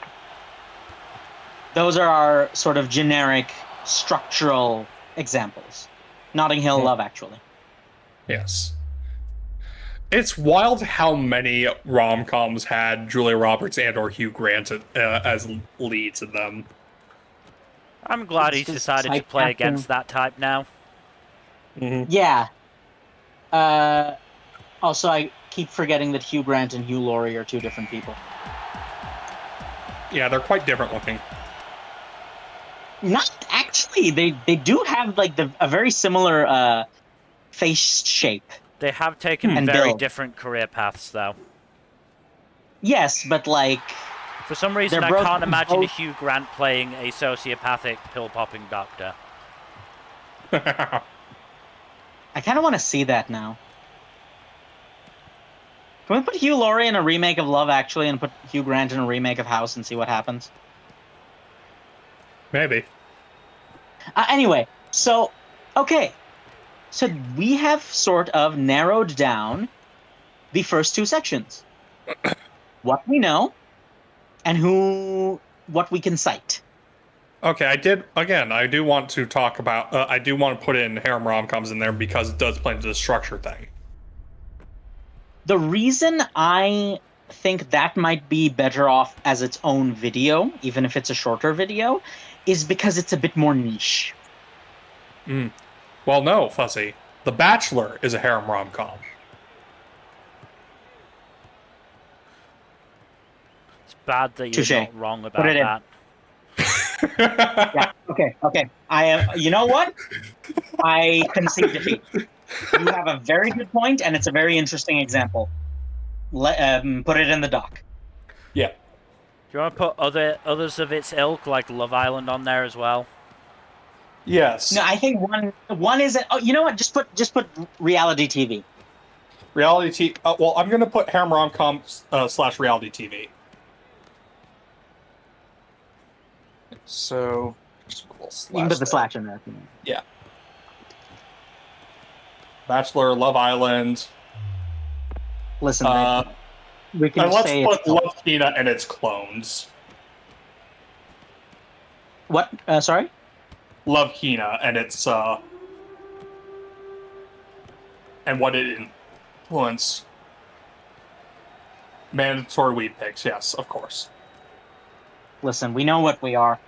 Those are our sort of generic structural examples. Notting Hill, Love Actually. Yes. It's wild how many rom-coms had Julia Roberts and or Hugh Grant as leads in them. I'm glad It's he's just decided to play typecasting. against that type now. Mm-hmm. Yeah. Also, I keep forgetting that Hugh Grant and Hugh Laurie are two different people. Yeah, they're quite different looking. Not actually. They do have like a very similar face shape. They have taken And very Bill. different career paths, though. Yes, but like For some reason, They're I both- can't imagine both- Hugh Grant playing a sociopathic pill-popping doctor. I kind of want to see that now. Can we put Hugh Laurie in a remake of Love Actually and put Hugh Grant in a remake of House and see what happens? Maybe. Anyway, so okay, so we have sort of narrowed down the first two sections: what we know and what we can cite. Okay, I do want to talk about, I do want to put in harem rom-coms in there because it does play into the structure thing. The reason I think that might be better off as its own video, even if it's a shorter video, is because it's a bit more niche. Well, no, Fuzzy. The Bachelor is a harem rom-com. It's bad that you're Touche. not wrong Put about it in. that. Yeah. Okay. I am. You know what? I concede defeat. You have a very good point, and it's a very interesting example. Put it in the doc. Yeah. Do you want to put others of its ilk, like Love Island, on there as well? Yes. No, I think one is. Oh, you know what? Just put reality TV. Reality TV. Well, I'm going to put harem rom-com / reality TV. So, just put a little You can put the slash slash in there. Yeah. Bachelor, Love Island. Listen, we can And let's say put it's Love Hina and its clones. what? Sorry. Love Hina and its and what it influenced. Mandatory weed picks, yes, of course. Listen, we know what we are.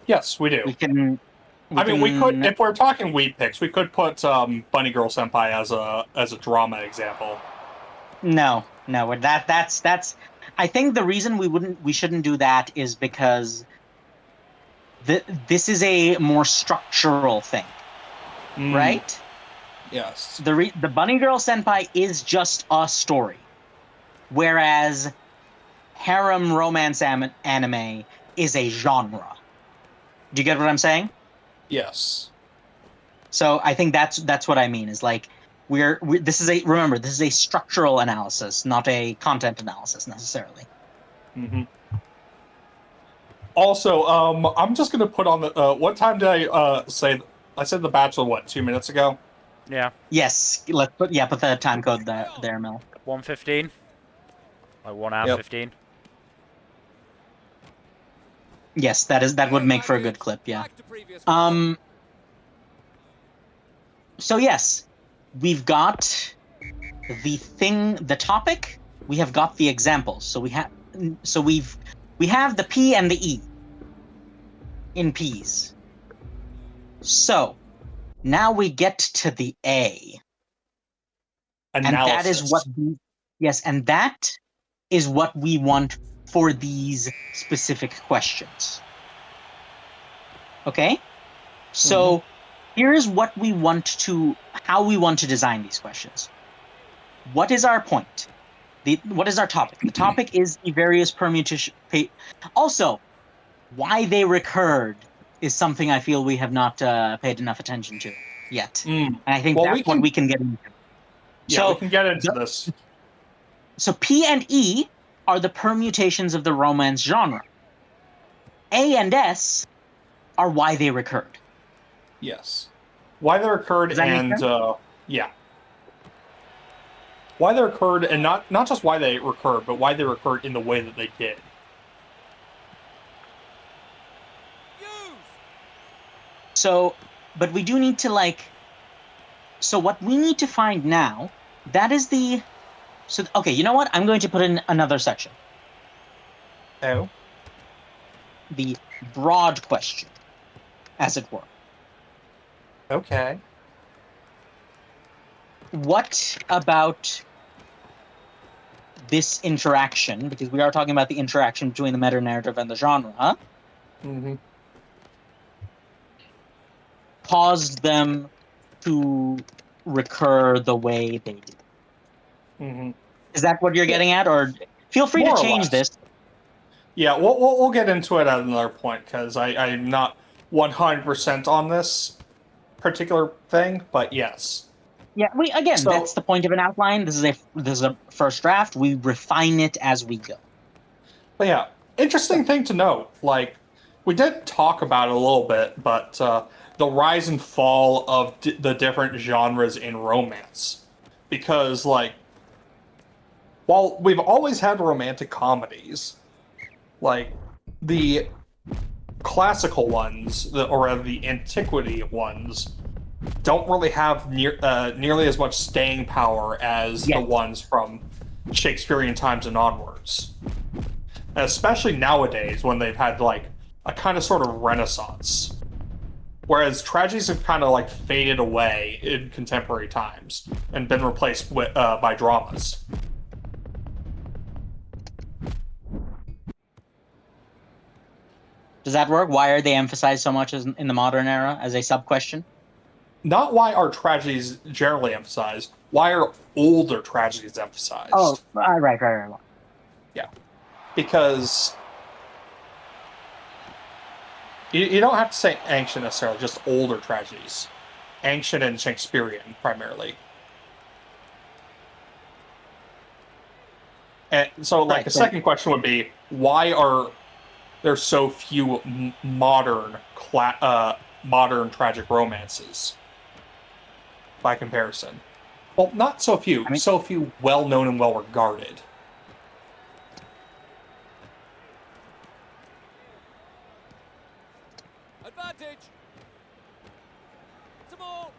Yes, we do. We can. We could, if we're talking weed picks, we could put Bunny Girl Senpai as a drama example. No. That's. I think the reason we shouldn't do that is because this is a more structural thing, right? Yes. The Bunny Girl Senpai is just a story, whereas harem romance anime is a genre. Do you get what I'm saying? Yes. So I think that's what I mean. Is like this is a structural analysis, not a content analysis necessarily. Mm-hmm. Also, I'm just gonna put on the. What time did I say? I said The Bachelor. What, 2 minutes ago? Yeah. Yes, let's put the time code there, Mel. 1:15. Like 1 hour Yep. 15. Yes, that would make for a good clip. Yeah. Back to previous control. So yes, we've got the topic. We have got the examples. So we have the P and the E in P's. So now we get to the A. Analysis. And that is that is what we want for these specific questions. Okay? So here's how we want to design these questions. What is our point? What is our topic? The topic is the various permutation. Also, why they recurred is something I feel we have not paid enough attention to yet. And I think that's what we can get into. Yeah, So we can get into this. So P and E are the permutations of the romance genre. A and S are why they recurred. Yes. Why they occurred Does that make and sense? yeah. Why they occurred and not just why they recurred, but why they recurred in the way that they did. Use. So, but we do need to so what we need to find now, that is okay, you know what? I'm going to put in another section. Oh. The broad question, as it were. Okay. What about this interaction, because we are talking about the interaction between the meta-narrative and the genre, Mm-hmm. caused them to recur the way they do. Mm-hmm. Is that what you're getting at? Or feel free More to or change less. this. Yeah, we'll get into it at another point because I'm not 100% on this particular thing, but yes. Yeah, So, that's the point of an outline. This is a first draft. We refine it as we go. but yeah, interesting thing to note. Like, we did talk about it a little bit, but the rise and fall of the different genres in romance. Because, like, while we've always had romantic comedies, like, the classical ones, or the antiquity ones, don't really have nearly as much staying power as the Yes. ones from Shakespearean times and onwards. Especially nowadays when they've had like a kind of sort of renaissance. Whereas tragedies have kind of like faded away in contemporary times and been replaced by dramas. Does that work? Why are they emphasized so much in the modern era as a sub question? Not why are tragedies generally emphasized, why are older tragedies emphasized? Right. Yeah. Because you don't have to say ancient necessarily, just older tragedies. Ancient and Shakespearean, primarily. And so, like, Right, a so- second question would be, why are there so few modern tragic romances by comparison? Well, not so few. I mean- So few well-known and well-regarded. Advantage. It's a ball.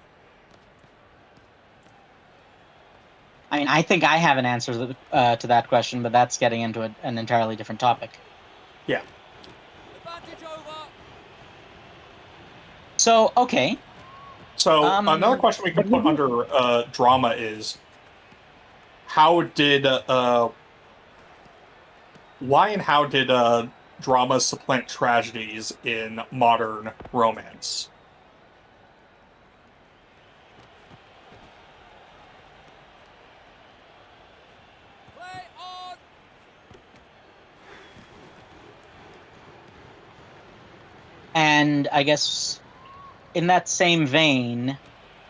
I mean, I think I have an answer to that question, but that's getting into an entirely different topic. Yeah. Advantage over. So, okay. So another question we can but put under drama is, how did why and how did dramas supplant tragedies in modern romance? Play on. And I guess in that same vein,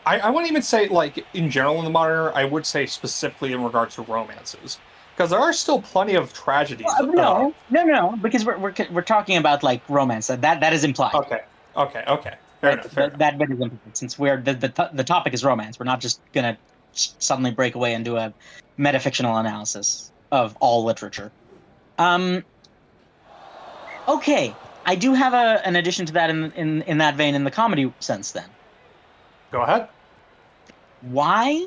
I wouldn't even say like in general in the modern era. I would say specifically in regards to romances, because there are still plenty of tragedies. no, because we're talking about like romance. That is implied. Okay. Fair Right? enough. Fair enough. That bit is implied. Since the topic is romance, we're not just gonna suddenly break away and do a metafictional analysis of all literature. Okay, I do have an addition to that in that vein in the comedy sense. Then Go ahead. why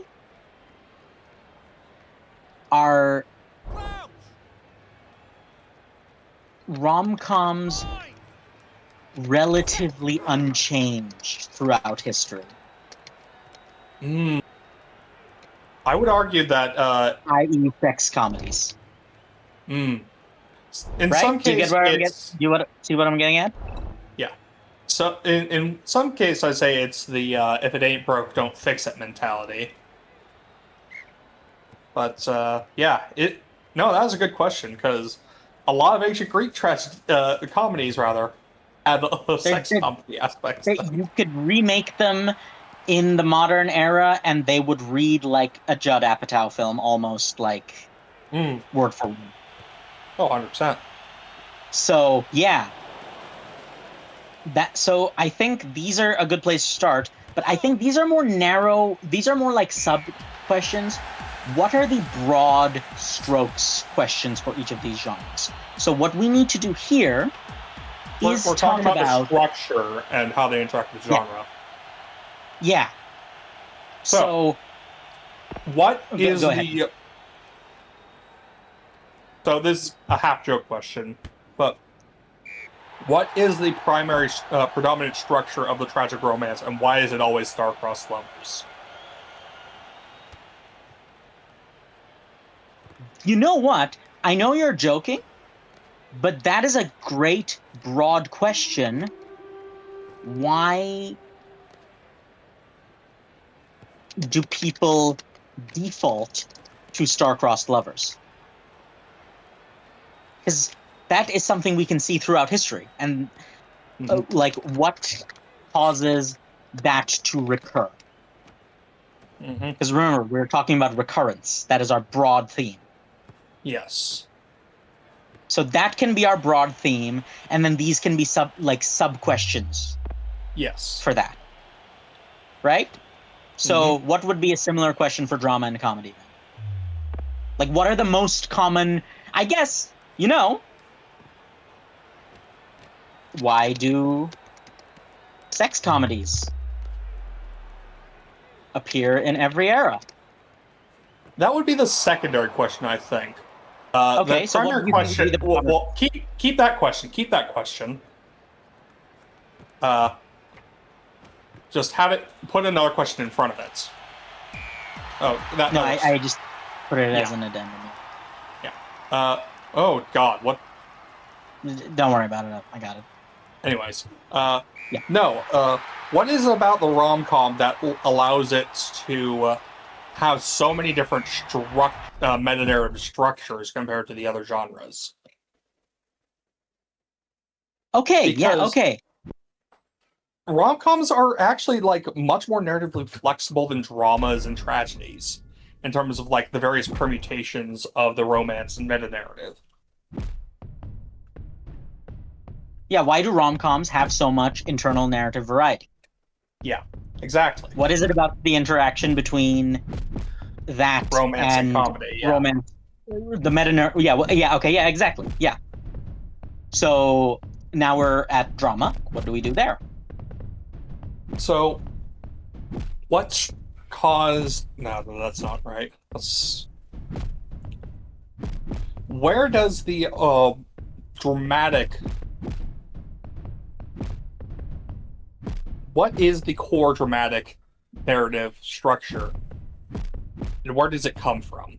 are Crouch. rom-coms Line. relatively unchanged throughout history? I would argue that I.e., sex comedies. in Right? some Do you get case where I'm getting? it's See what I'm getting at? yeah. So in some case I say it's the if it ain't broke, don't fix it mentality. But yeah, no, that was a good question because a lot of ancient Greek comedies rather had a sex comedy aspects. You could remake them in the modern era, and they would read like a Judd Apatow film, almost like word for word. Oh, 100%. So yeah, so I think these are a good place to start. But I think these are more narrow. These are more like sub questions. What are the broad strokes questions for each of these genres? So what we need to do here is We're talk talking about the about structure and how they interact with genre. yeah. So what is go ahead. So this is a half joke question, but what is the primary predominant structure of the tragic romance, and why is it always star-crossed lovers? You know what? I know you're joking, but that is a great broad question. Why do people default to star-crossed lovers? Because that is something we can see throughout history, and like what causes that to recur? Because remember, we're talking about recurrence. That is our broad theme. Yes. So that can be our broad theme, and then these can be sub questions Yes. for that, right? So what would be a similar question for drama and comedy then? Like, what are the most common? I guess why do sex comedies appear in every era? That would be the secondary question, I think. Okay, The so what primary do you think would question. be the broader? Well, keep that question. Keep that question. Just have it. Put another question in front of it. Oh, that. No, That works. I just put it as Yeah. an addendum. Yeah. Oh God. What? Don't worry about it. I got it. Anyways. Yeah. No. What is it about the rom-com that allows it to have so many different meta-narrative structures compared to the other genres? Okay. Yeah. Because Okay. rom-coms are actually like much more narratively flexible than dramas and tragedies in terms of like the various permutations of the romance and meta-narrative. Yeah. Why do rom-coms have so much internal narrative variety? Yeah, exactly. What is it about the interaction between that Romance and and comedy, yeah. romance? The meta. Yeah. Well, yeah. Okay. Yeah. Exactly. Yeah. So now we're at drama. What do we do there? So, what's caused? No, that's not right. Where does the dramatic? What is the core dramatic narrative structure, and where does it come from?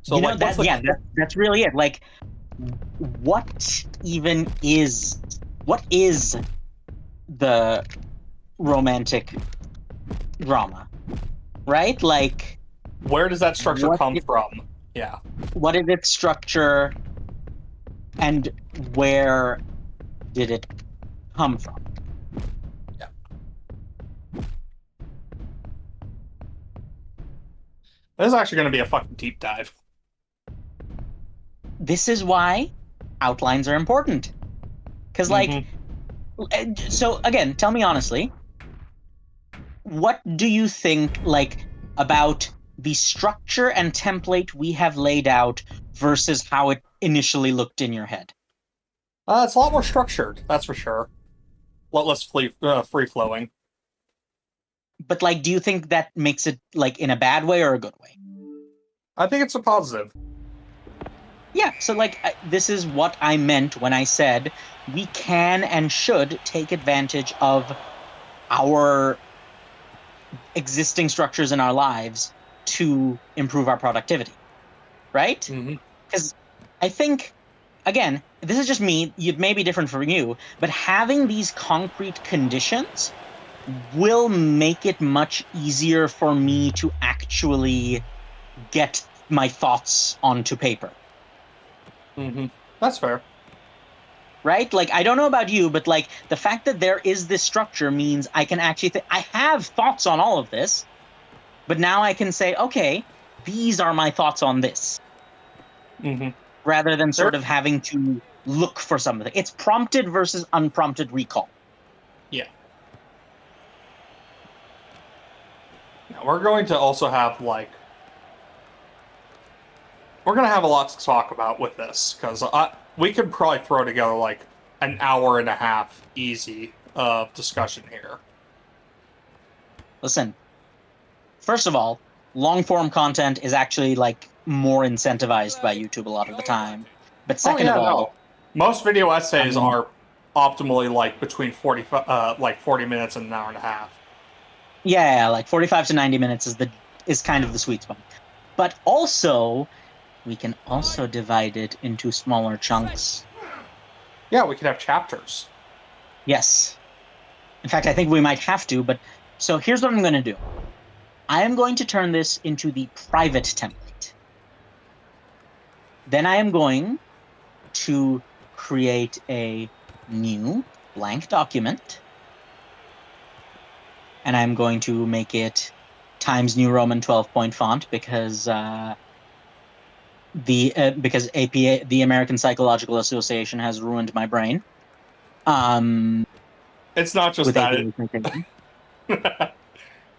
So, like, what's the that's really it. Like, what even is the romantic drama, right? Like, where does that structure come from? Yeah. what is its structure, and where did it come from? Yeah. This is actually going to be a fucking deep dive. This is why outlines are important. Because, like, so again, tell me honestly, what do you think, like, about the structure and template we have laid out versus how it initially looked in your head? It's a lot more structured, that's for sure. A lot less free flowing. But, like, do you think that makes it, like, in a bad way or a good way? I think it's a positive. Yeah, so, like, this is what I meant when I said we can and should take advantage of our existing structures in our lives to improve our productivity, right? Because I think, again, this is just me, it may be different for you, but having these concrete conditions will make it much easier for me to actually get my thoughts onto paper. That's fair. Right? Like, I don't know about you, but like the fact that there is this structure means I can actually I have thoughts on all of this, but now I can say, okay, these are my thoughts on this. Rather than sort of having to look for something. It's prompted versus unprompted recall. Yeah. Now, we're going to also have, like... We're going to have a lot to talk about with this, because we could probably throw together, like, an hour and a half easy of discussion here. Listen, first of all, long-form content is actually, like, more incentivized by YouTube a lot of the time. But second of all... Most video essays are optimally, like, between 40 minutes and an hour and a half. Yeah, like 45 to 90 minutes is kind of the sweet spot. But also, we can also divide it into smaller chunks. Yeah, we could have chapters. Yes. In fact, I think we might have to, but so here's what I'm going to do. I am going to turn this into the private template. Then I am going to create a new blank document. And I'm going to make it Times New Roman 12-point font because because APA, the American Psychological Association, has ruined my brain. It's not just With that. APA citation.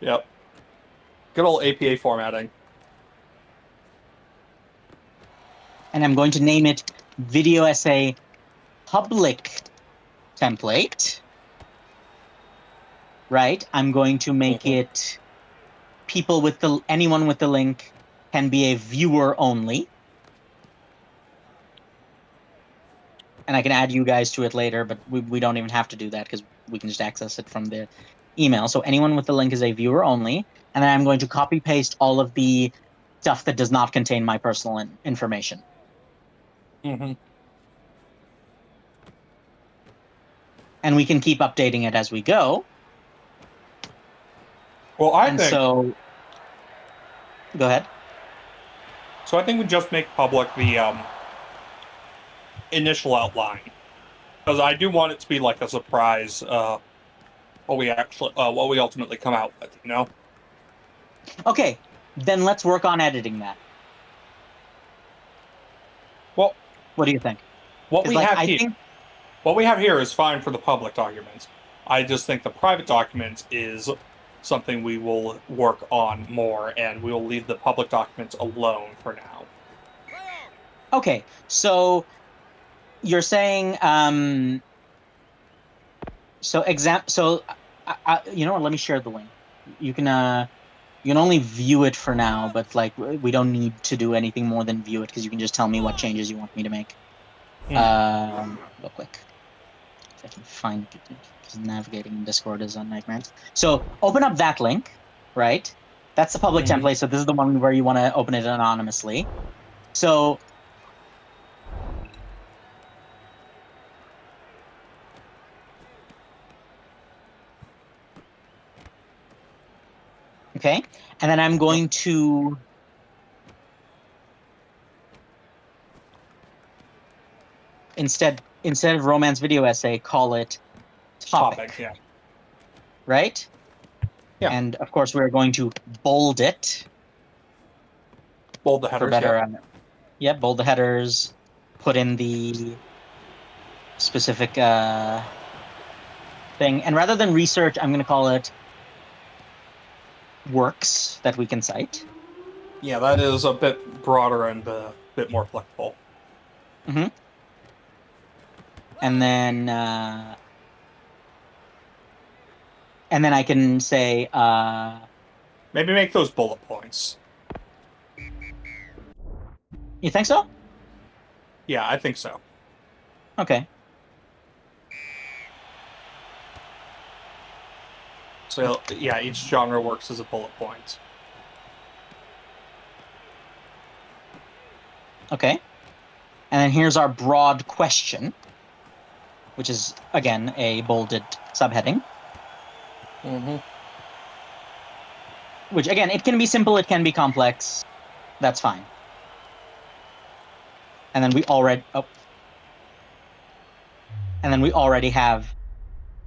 Yep. Good old APA formatting. And I'm going to name it Video Essay Public Template. Right? I'm going to make it anyone with the link can be a viewer only. And I can add you guys to it later, but we don't even have to do that because we can just access it from the email. So anyone with the link is a viewer only. And then I'm going to copy paste all of the stuff that does not contain my personal information. Mm-hmm. And we can keep updating it as we go. Well, So go ahead. So I think we just make public the initial outline, because I do want it to be like a surprise. What we ultimately come out with, you know. Okay, then let's work on editing that. Well, what do you think? What we have I here, think what we have here is fine for the public documents. I just think the private documents is something we will work on more, and we will leave the public documents alone for now. Okay, so you're saying you know what, let me share the link. You can only view it for now, but like we don't need to do anything more than view it because you can just tell me what changes you want me to make. Real quick, if I can find it, because navigating in Discord is a nightmare. So open up that link, right? That's the public template. So this is the one where you want to open it anonymously. So okay, and then I'm going to instead of romance video essay, call it topic. Yeah. Right? Yeah. And of course, we're going to bold it. Bold the headers. For better, bold the headers. Put in the specific thing, and rather than research, I'm going to call it works that we can cite. Yeah, that is a bit broader and a bit more flexible. Mm-hmm. And then I can say maybe make those bullet points. You think so? Yeah, I think so. Okay. So yeah, each genre works as a bullet point. Okay. And then here's our broad question, which is, again, a bolded subheading. Mm-hmm. Which, again, it can be simple, it can be complex. That's fine. And then we already have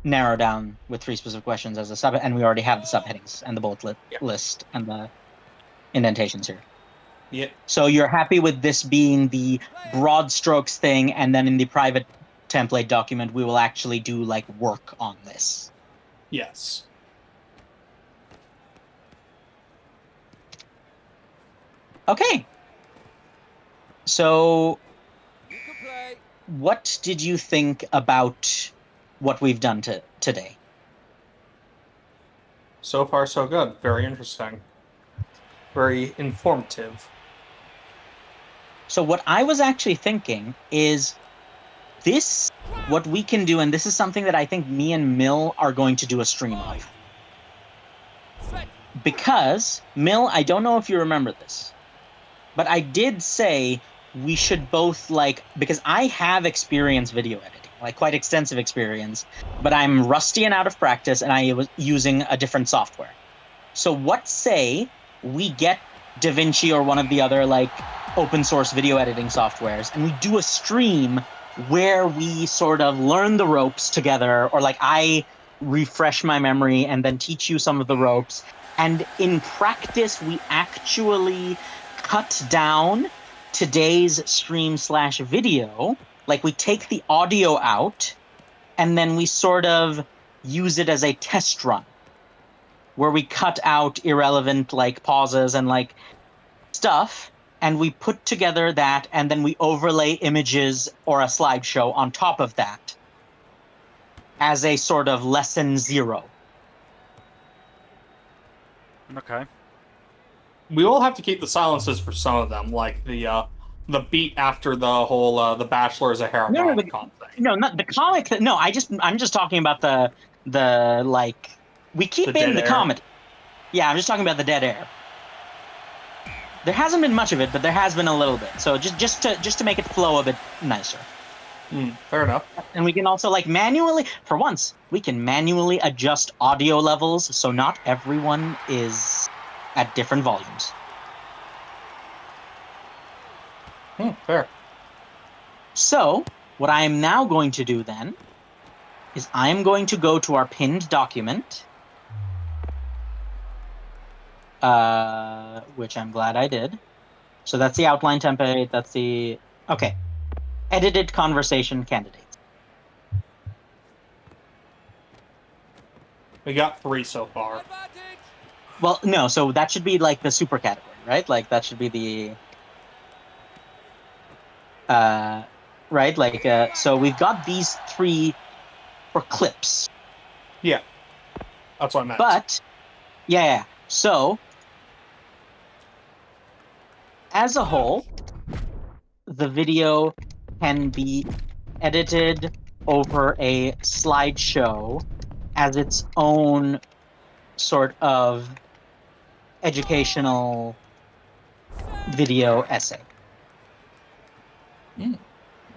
narrowed down with 3 specific questions as a sub, and we already have the subheadings and the bullet list and the indentations here. Yeah. So you're happy with this being the broad strokes thing, and then in the private template document, we will actually do like work on this. Yes. Okay. So what did you think about what we've done today? So far, so good. Very interesting. Very informative. So what I was actually thinking is what we can do, and this is something that I think me and Mill are going to do a stream of. Because, Mill, I don't know if you remember this, but I did say we should both, because I have experience video editing. like quite extensive experience, but I'm rusty and out of practice, and I was using a different software. So what say we get DaVinci or one of the other like open source video editing softwares, and we do a stream where we sort of learn the ropes together, or like I refresh my memory and then teach you some of the ropes. And in practice, we actually cut down today's stream/video. Like we take the audio out and then we sort of use it as a test run where we cut out irrelevant like pauses and like stuff, and we put together that, and then we overlay images or a slideshow on top of that as a sort of lesson 0. Okay. We will have to keep the silences for some of them, like the beat after the whole the Bachelor is a Harem No, rom-com thing. no, not the comic. No, I'm just talking about the like we keep The in dead the air. comedy. Yeah, I'm just talking about the dead air. There hasn't been much of it, but there has been a little bit. So just to make it flow a bit nicer. Fair enough. And we can also like manually, for once, we can manually adjust audio levels so not everyone is at different volumes. Fair. So what I am now going to do then is I am going to go to our pinned document, which I'm glad I did. So that's the outline template. That's the, okay. Edited conversation candidates. We got 3 so far. Advantage. Well, no, so that should be like the super category, right? Like that should be the right? Like so we've got these 3 for clips. Yeah. That's what I meant. But yeah. So as a whole, the video can be edited over a slideshow as its own sort of educational video essay.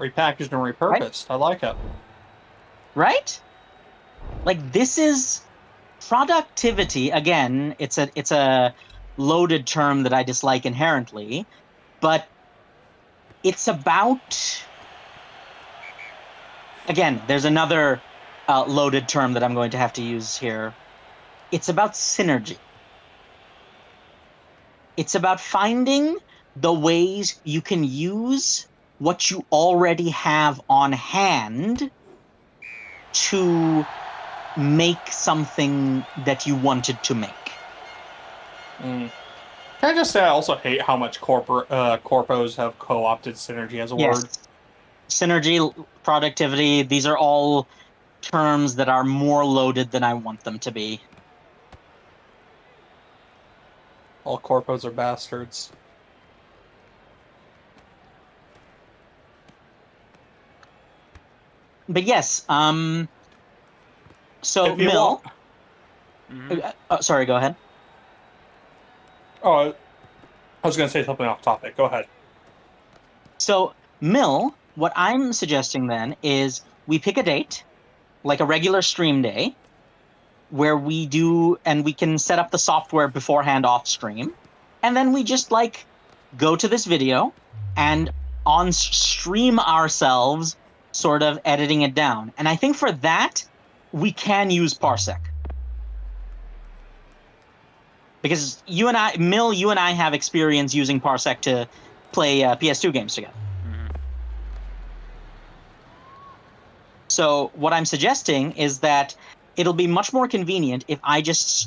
Repackaged and repurposed. I like it. Right? Like this is productivity. Again, it's a loaded term that I dislike inherently, but it's about, again, there's another loaded term that I'm going to have to use here. It's about synergy. It's about finding the ways you can use what you already have on hand to make something that you wanted to make. Can I just say I also hate how much corpos have co-opted synergy as a word? Synergy, productivity, these are all terms that are more loaded than I want them to be. All corpos are bastards. But yes, so If you Mill, want- sorry, go ahead. Oh, I was going to say something off topic. Go ahead. So Mill, what I'm suggesting then is we pick a date, like a regular stream day, where we do, and we can set up the software beforehand off stream, and then we just like go to this video and on stream ourselves sort of editing it down. And I think for that, we can use Parsec. Because you and I, Mill, you and I have experience using Parsec to play PS2 games together. So what I'm suggesting is that it'll be much more convenient if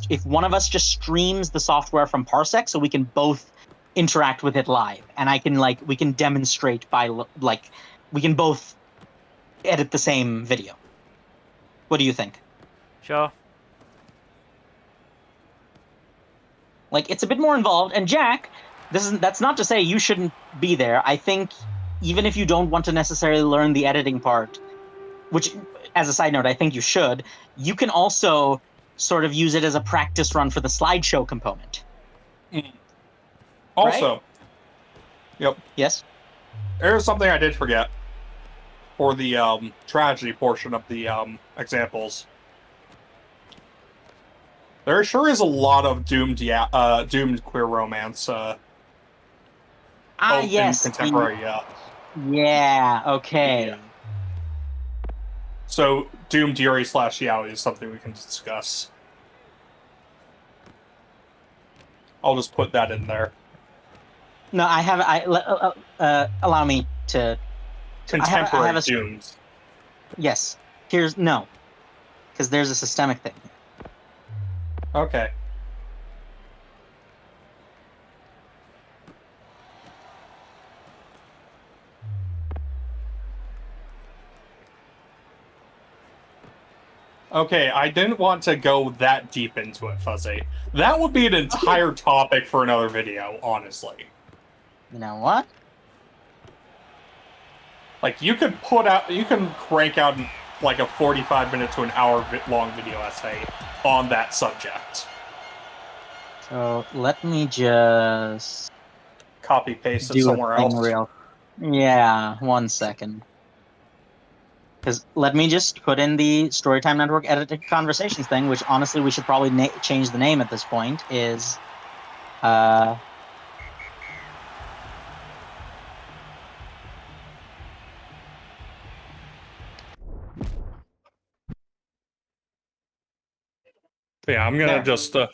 if one of us just streams the software from Parsec, so we can both interact with it live, and we can demonstrate by we can both edit the same video. What do you think? Sure. Like, it's a bit more involved. And Jack, that's not to say you shouldn't be there. I think even if you don't want to necessarily learn the editing part, which, as a side note, I think you should, you can also sort of use it as a practice run for the slideshow component. Also, Right? Yep. Yes? There's something I did forget. for the tragedy portion of the examples. There sure is a lot of doomed queer romance in Yes. contemporary. Yeah. Okay. Yeah. So doomed Yuri / Yaoi is something we can discuss. I'll just put that in there. No, I have. Allow me to. Contemporary I have a doomed. Yes. Here's no, because there's a systemic thing. Okay. Okay, I didn't want to go that deep into it, Fuzzy. That would be an entire topic for another video, honestly. You know what? Like, you can crank out like a 45-minute to an hour long video essay on that subject. So let me just Copy paste it do a somewhere thing else. real. Yeah, 1 second. Because let me just put in the Storytime Network edited conversations thing, which honestly we should probably change the name at this point. Is Yeah, I'm gonna There. just. Yeah,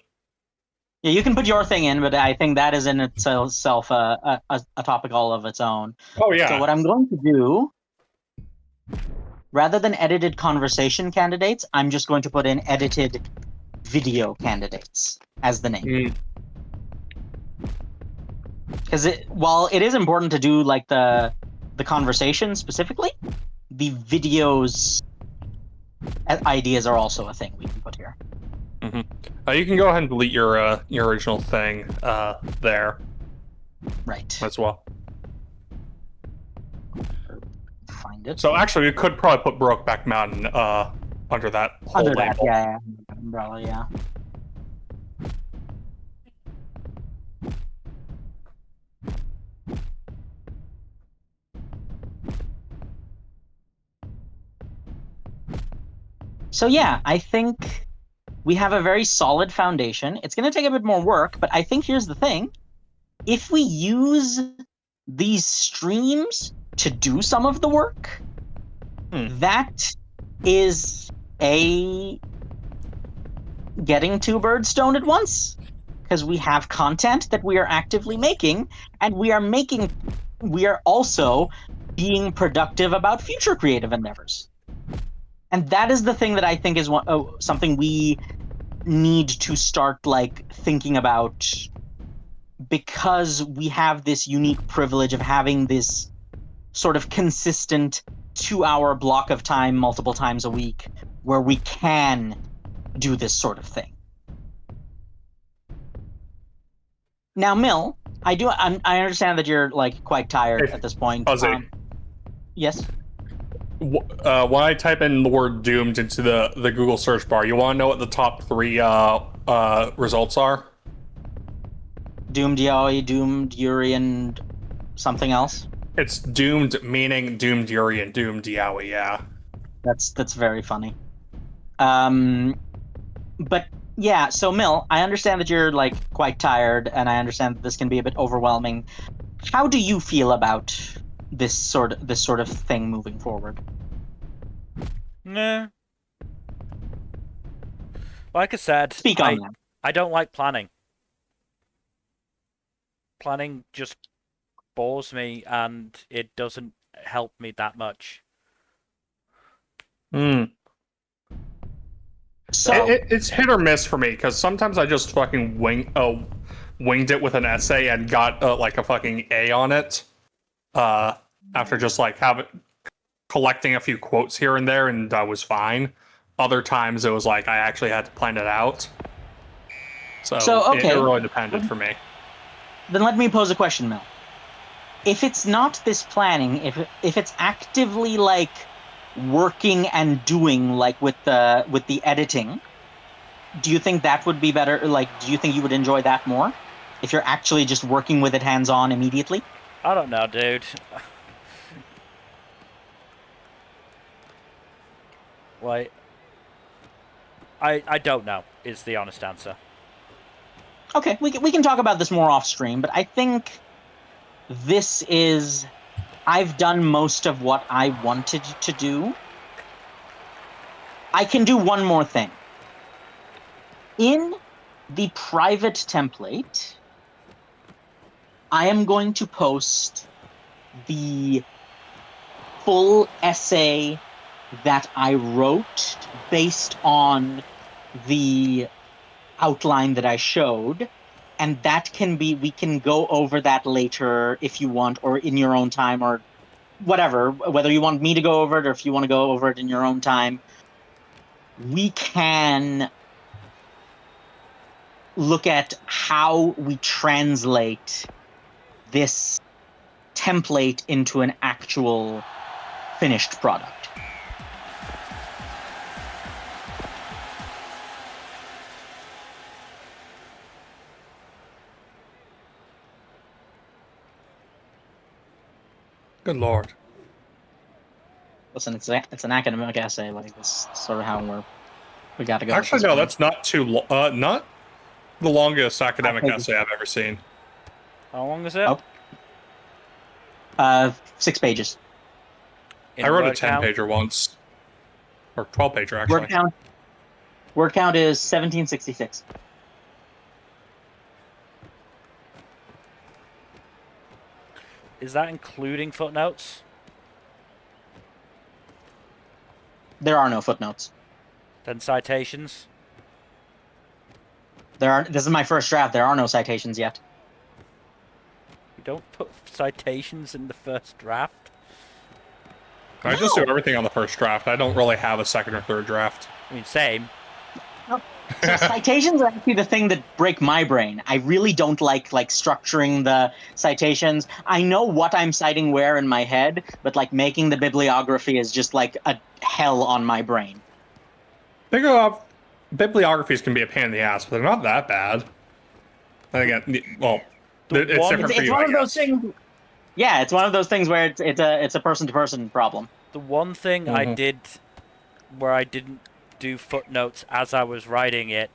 you can put your thing in, but I think that is in itself a topic all of its own. Oh yeah. So what I'm going to do, rather than edited conversation candidates, I'm just going to put in edited video candidates as the name. Because while it is important to do like the conversation specifically, the videos ideas are also a thing we can put here. You can go ahead and delete your original thing there Right. as well. Find it. So actually, we could probably put Brokeback Mountain under that whole Under that, label. yeah. Umbrella, yeah. So yeah, I think we have a very solid foundation. It's going to take a bit more work, but I think here's the thing. If we use these streams to do some of the work, that is getting 2 birds stoned at once. Because we have content that we are actively making, and we are also being productive about future creative endeavors. And that is the thing that I think is something we need to start like thinking about, because we have this unique privilege of having this sort of consistent 2-hour block of time multiple times a week where we can do this sort of thing. Now, Mill, I understand that you're like quite tired at this point. Yes. When I type in the word "doomed" into the Google search bar, you want to know what the top 3 results are? Doomed Yaoi, Doomed Yuri, and something else. It's doomed, meaning doomed Yuri and doomed Yaoi. Yeah. That's very funny. But yeah, so Mill, I understand that you're like quite tired, and I understand that this can be a bit overwhelming. How do you feel about this sort of thing moving forward? Nah. Like I said, Speak on that. I don't like planning. Planning just bores me, and it doesn't help me that much. So it's hit or miss for me, because sometimes I just fucking winged it with an essay and got like a fucking A on it. After just like collecting a few quotes here and there, and I was fine. Other times it was like I actually had to plan it out. So okay. it really depended for me. Then let me pose a question, Mel. If it's not this planning, if it's actively like working and doing like with the editing, do you think that would be better? Like, do you think you would enjoy that more if you're actually just working with it hands-on immediately? I don't know, dude. Like, I don't know, is the honest answer. Okay, we can talk about this more off stream, but I think this is... I've done most of what I wanted to do. I can do one more thing. In the private template, I am going to post the full essay that I wrote based on the outline that I showed. And that can be, we can go over that later if you want, or in your own time, or whatever, whether you want me to go over it or if you want to go over it in your own time. We can look at how we translate this template into an actual finished product. Good lord. Listen, it's an academic essay. Like, this is sort of how we got to go. Actually, no, that's not too not the longest academic essay I've ever seen. How long is it? Oh. 6 pages. In I wrote a word count? 10-pager once. Or 12-pager, actually. Word count is 1766. Is that including footnotes? There are no footnotes. Then citations? This is my first draft. There are no citations yet. You don't put citations in the first draft? I just do everything on the first draft. I don't really have a second or third draft. I mean, same. So citations are actually the thing that break my brain. I really don't like structuring the citations. I know what I'm citing where in my head, but like making the bibliography is just like a hell on my brain. Bibliographies can be a pain in the ass, but they're not that bad. I think, well, it's different for you, one I of those guess. things. Yeah, it's one of those things where it's a person to person problem. The one thing I did where I didn't do footnotes as I was writing it,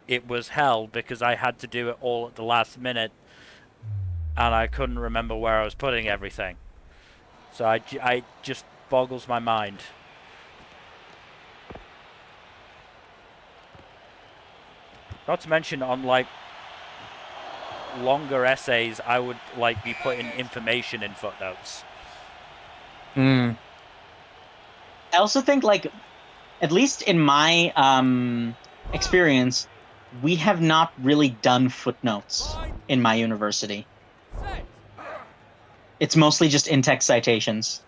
it was hell because I had to do it all at the last minute and I couldn't remember where I was putting everything. So I just boggles my mind. Not to mention on like longer essays, I would like be putting information in footnotes. I also think, like, at least in my experience, we have not really done footnotes in my university. Set. It's mostly just in-text citations.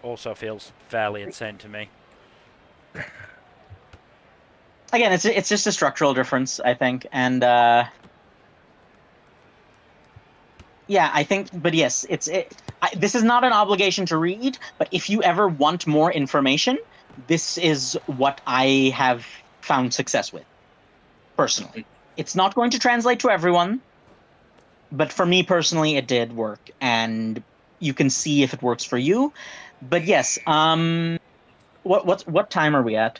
Also feels fairly insane to me. Again, it's just a structural difference, I think, and yeah, I think. But yes, this is not an obligation to read. But if you ever want more information, this is what I have found success with, personally. It's not going to translate to everyone, but for me personally, it did work, and you can see if it works for you. But yes, what time are we at?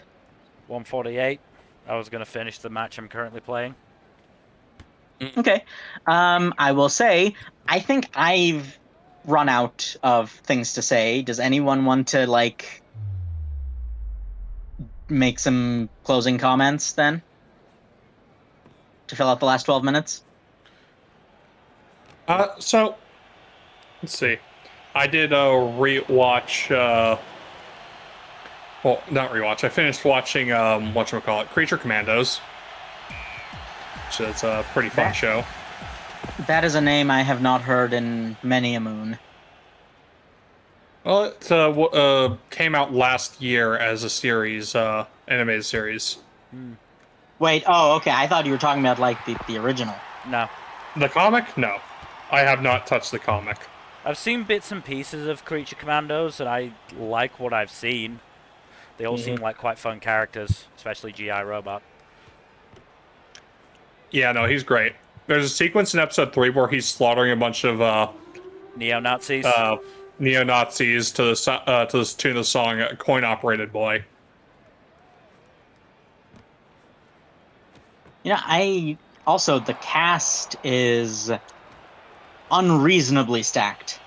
148. I was going to finish the match I'm currently playing. Okay. I will say, I think I've run out of things to say. Does anyone want to, like, make some closing comments then? To fill out the last 12 minutes? So, let's see. I did a rewatch, well, not rewatch. I finished watching, whatchamacallit, Creature Commandos. Which is a pretty fun show. That is a name I have not heard in many a moon. Well, it came out last year as a series, animated series. Wait, oh, okay. I thought you were talking about, like, the original. No. The comic? No. I have not touched the comic. I've seen bits and pieces of Creature Commandos, and I like what I've seen. They all seem like quite fun characters, especially G.I. Robot. Yeah, no, he's great. There's a sequence in episode 3 where he's slaughtering a bunch of Neo-Nazis. neo-Nazis to the tune of the song "Coin Operated Boy." I also the cast is unreasonably stacked,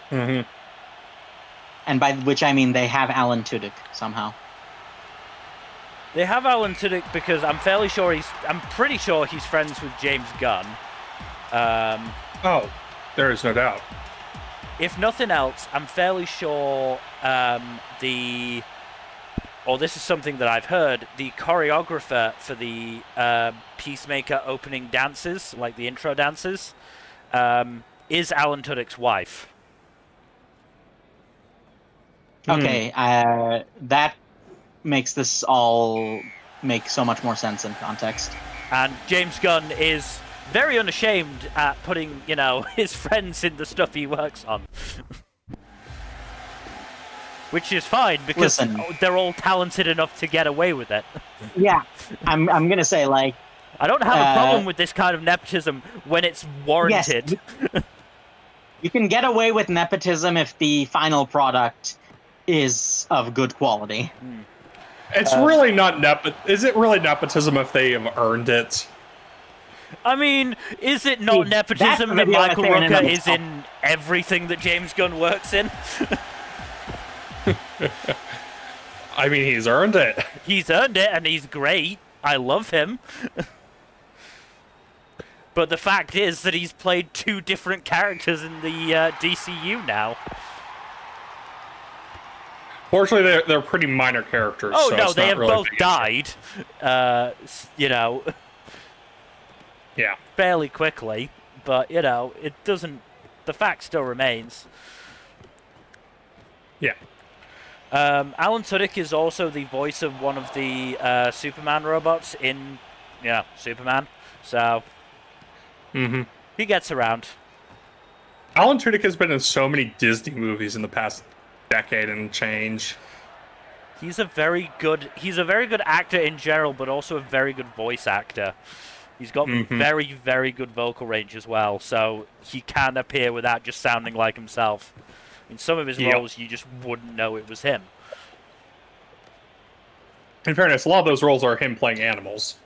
Mm-hmm. and by which I mean they have Alan Tudyk somehow. They have Alan Tudyk because I'm pretty sure he's friends with James Gunn. Oh, there is no doubt. If nothing else, I'm fairly sure this is something that I've heard, the choreographer for the Peacemaker opening dances, like the intro dances, is Alan Tudyk's wife. Okay, that makes this all make so much more sense in context. And James Gunn is very unashamed at putting, his friends in the stuff he works on. Which is fine, because they're all talented enough to get away with it. Yeah, I'm gonna say, like... I don't have a problem with this kind of nepotism when it's warranted. Yes, you can get away with nepotism if the final product is of good quality. It's really not Is it really nepotism if they have earned it? I mean, is it not nepotism that Michael Rooker is in everything that James Gunn works in? I mean, he's earned it. He's earned it, and he's great. I love him. But the fact is that he's played 2 different characters in the DCU now. Fortunately, they're pretty minor characters. Oh, so no, it's they not have really both a big issue. died, Yeah. fairly quickly. But, it doesn't... The fact still remains. Yeah. Alan Tudyk is also the voice of one of the Superman robots in, Superman. So, he gets around. Alan Tudyk has been in so many Disney movies in the past decade and change. He's a very good actor in general, but also a very good voice actor. He's got very, very good vocal range as well, so he can appear without just sounding like himself. In some of his roles, you just wouldn't know it was him. In fairness, a lot of those roles are him playing animals.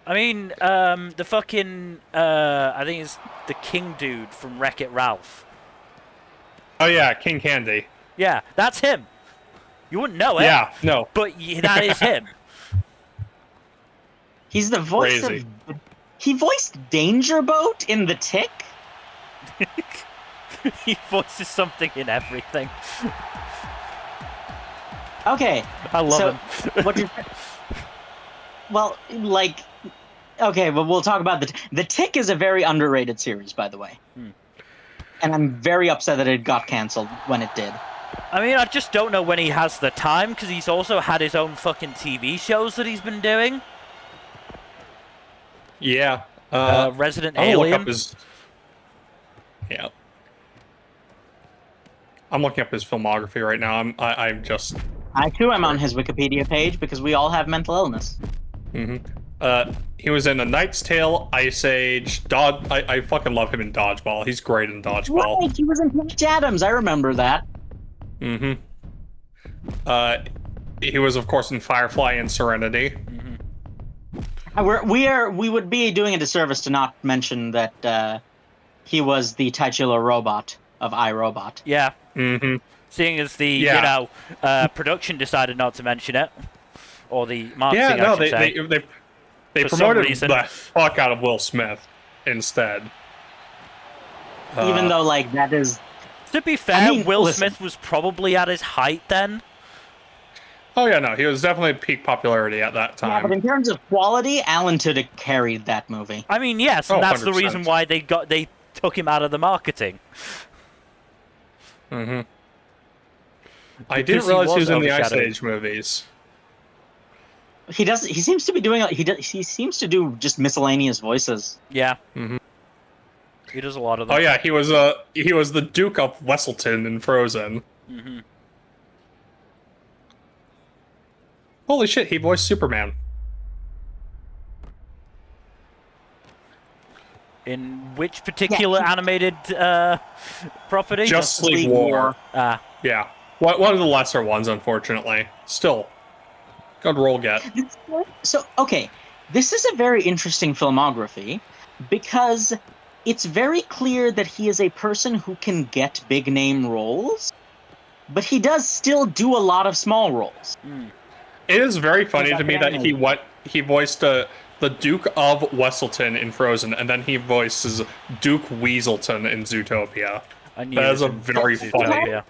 I mean, the fucking, I think it's the King dude from Wreck-It Ralph. Oh yeah, King Candy. Yeah, that's him. You wouldn't know it. Yeah, no. But that is him. He's the voice Crazy. of... He voiced Danger Boat in The Tick? He voices something in everything. Okay. I love him. What well, like... Okay, but we'll talk about The Tick is a very underrated series, by the way. And I'm very upset that it got cancelled when it did. I mean, I just don't know when he has the time, because he's also had his own fucking TV shows that he's been doing. Yeah. Resident I'll look Alien. up his... Yeah. I'm looking up his filmography right now. I'm just... I too am on his Wikipedia page because we all have mental illness. He was in A Knight's Tale, Ice Age, I fucking love him in Dodgeball. He's great in Dodgeball. Right, he was in Patch Adams. I remember that. He was, of course, in Firefly and Serenity. We would be doing a disservice to not mention that he was the titular robot of iRobot. Yeah. Seeing as the, production decided not to mention it. Or the marketing, Yeah, no, I should say. they For some promoted reason. the fuck out of Will Smith instead. Even though, like, that is... To be fair, Will listen. Smith was probably at his height then. Oh yeah, no, he was definitely peak popularity at that Yeah, but time. in terms of quality, Alan Tudyk carried that movie. I mean, yes, and that's the 100%. reason why they took him out of the marketing. I Because didn't he realize he was was in the Ice overshadowed. Age movies. He seems to be doing... He seems to do just miscellaneous voices. Yeah. He does a lot of them. Oh yeah, he was the Duke of Wesselton in Frozen. Holy shit, he voiced Superman. In which particular animated property? Justice League War. Ah, Yeah. One of the lesser ones, unfortunately. Still, good role get. So, okay, this is a very interesting filmography because it's very clear that he is a person who can get big name roles, but he does still do a lot of small roles. It is very funny Like to me that he voiced the Duke of Wesselton in Frozen, and then he voices Duke Weaselton in Zootopia. I knew That it is was a in very funny. Zootopia.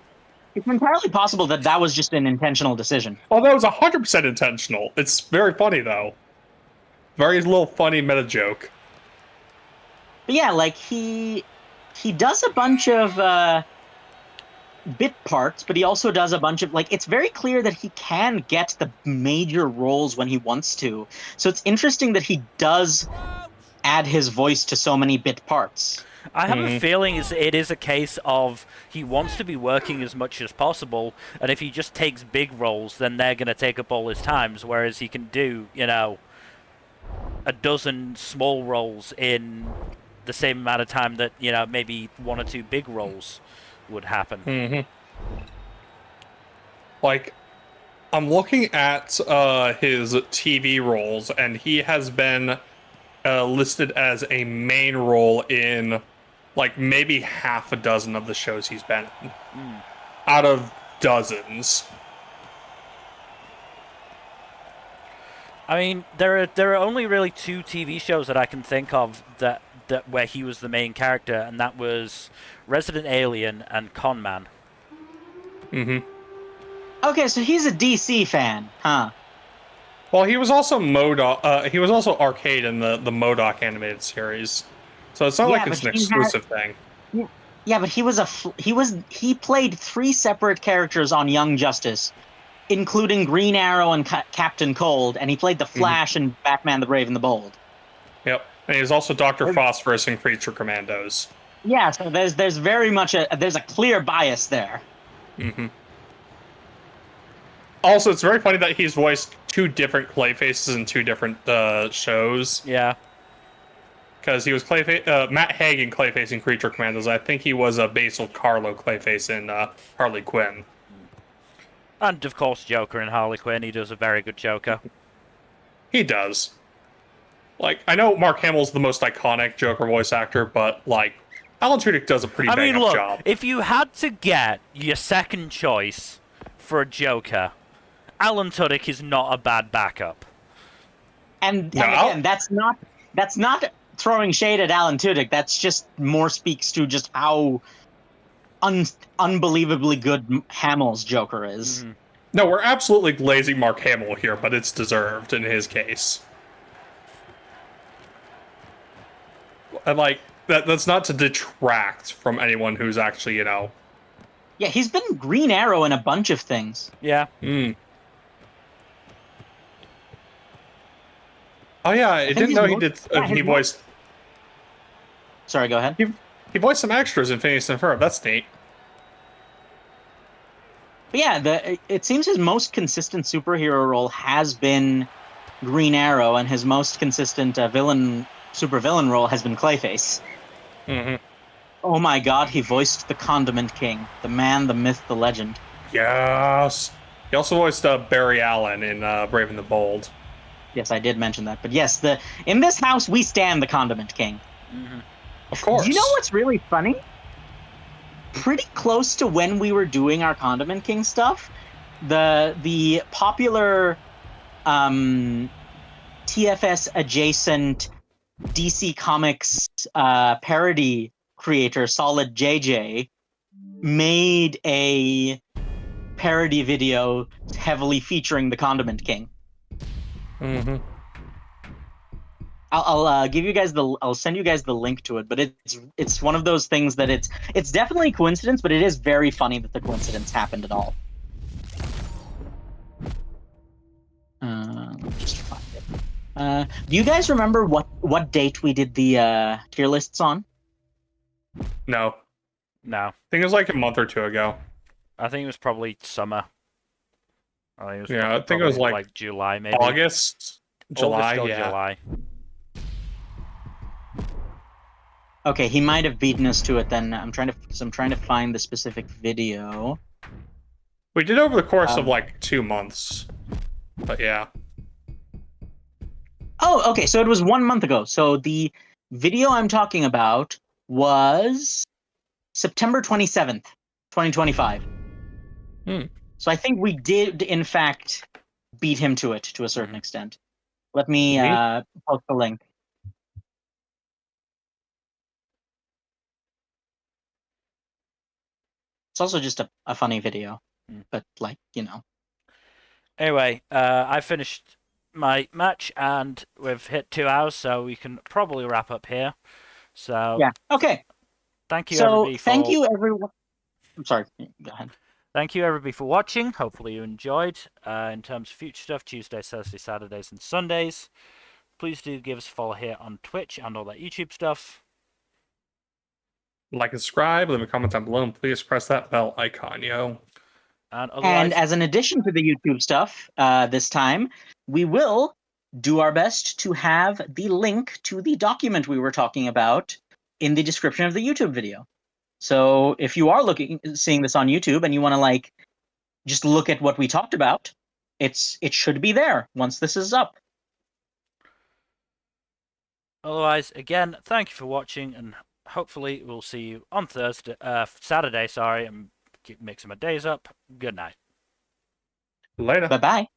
It's entirely possible that that was just an intentional decision. Oh, that was 100% intentional. It's very funny though. Very little funny meta joke. But yeah, like he does a bunch of bit parts, but he also does a bunch of like it's very clear that he can get the major roles when he wants to. So it's interesting that he does add his voice to so many bit parts. I have a feeling it is a case of he wants to be working as much as possible, and if he just takes big roles, then they're going to take up all his times, whereas he can do, a dozen small roles in the same amount of time that, maybe one or two big roles would happen. Like, I'm looking at his TV roles, and he has been listed as a main role in like maybe half a dozen of the shows he's been in, out of dozens. I mean, there are only really two TV shows that I can think of that where he was the main character, and that was Resident Alien and Con Man. Okay, so he's a DC fan, huh? Well, he was also MODOK. He was also Arcade in the MODOK animated series, so it's not Yeah, like it's an but he exclusive thing. Yeah, but he played three separate characters on Young Justice, including Green Arrow and Captain Cold, and he played the Flash and Batman the Brave and the Bold. Yep, and he's also Dr. Phosphorus in Creature Commandos. Yeah, so there's very much there's a clear bias there. Also, it's very funny that he's voiced two different Clayfaces in two different shows. Yeah. Because he was Matt Haig in Clayface in Creature Commandos. I think he was Basil Carlo Clayface in Harley Quinn. And, of course, Joker in Harley Quinn. He does a very good Joker. He does. Like, I know Mark Hamill's the most iconic Joker voice actor, but, like, Alan Tudyk does a pretty bang-up job. If you had to get your second choice for a Joker, Alan Tudyk is not a bad backup. And again, that's not throwing shade at Alan Tudyk. That's just more speaks to just how unbelievably good Hamill's Joker is. No, we're absolutely glazing Mark Hamill here, but it's deserved in his case. And, like, that's not to detract from anyone who's actually, Yeah, he's been Green Arrow in a bunch of things. Yeah. Oh yeah, I didn't know he did. He voiced. Sorry, go ahead. He voiced some extras in Phineas and Ferb. That's neat. But yeah, it seems his most consistent superhero role has been Green Arrow, and his most consistent supervillain role has been Clayface. Oh my God, he voiced the Condiment King, the man, the myth, the legend. Yes. He also voiced Barry Allen in Brave and the Bold. Yes, I did mention that. But yes, in this house, we stand the Condiment King. Of course. You know what's really funny? Pretty close to when we were doing our Condiment King stuff, the popular TFS adjacent DC Comics parody creator Solid JJ made a parody video heavily featuring the Condiment King. I'll give you guys I'll send you guys the link to it, but it's one of those things that it's definitely a coincidence, but it is very funny that the coincidence happened at all. Let me just find it. Do you guys remember what date we did the tier lists on? No. No. I think it was like a month or two ago. I think it was probably summer. I think it was like July, maybe. July, August or yeah. July. Okay, he might have beaten us to it then. I'm trying to find the specific video. We did over the course of Um, like 2 months. But yeah. Oh, okay. So it was 1 month ago. So the video I'm talking about was September 27th, 2025. Hmm. So I think we did, in fact, beat him to it to a certain extent. Let me Neat. post the link. It's also just a funny video, but like, Anyway, I finished my match and we've hit 2 hours, so we can probably wrap up here. So yeah. Okay. thank you So everybody thank for you, everyone. I'm sorry. Go ahead. thank you everybody for watching. Hopefully you enjoyed. In terms of future stuff, Tuesdays, Thursdays, Saturdays, and Sundays. Please do give us a follow here on Twitch and all that YouTube stuff. Like and subscribe, leave a comment down below, and please press that bell icon, yo. And And otherwise, as an addition to the YouTube stuff, this time, we will do our best to have the link to the document we were talking about in the description of the YouTube video. So if you are seeing this on YouTube and you want to just look at what we talked about, it should be there once this is up. otherwise, again, thank you for watching, and hopefully we'll see you on Saturday. Sorry, I'm keep mixing my days up. Good night. Later. Bye bye.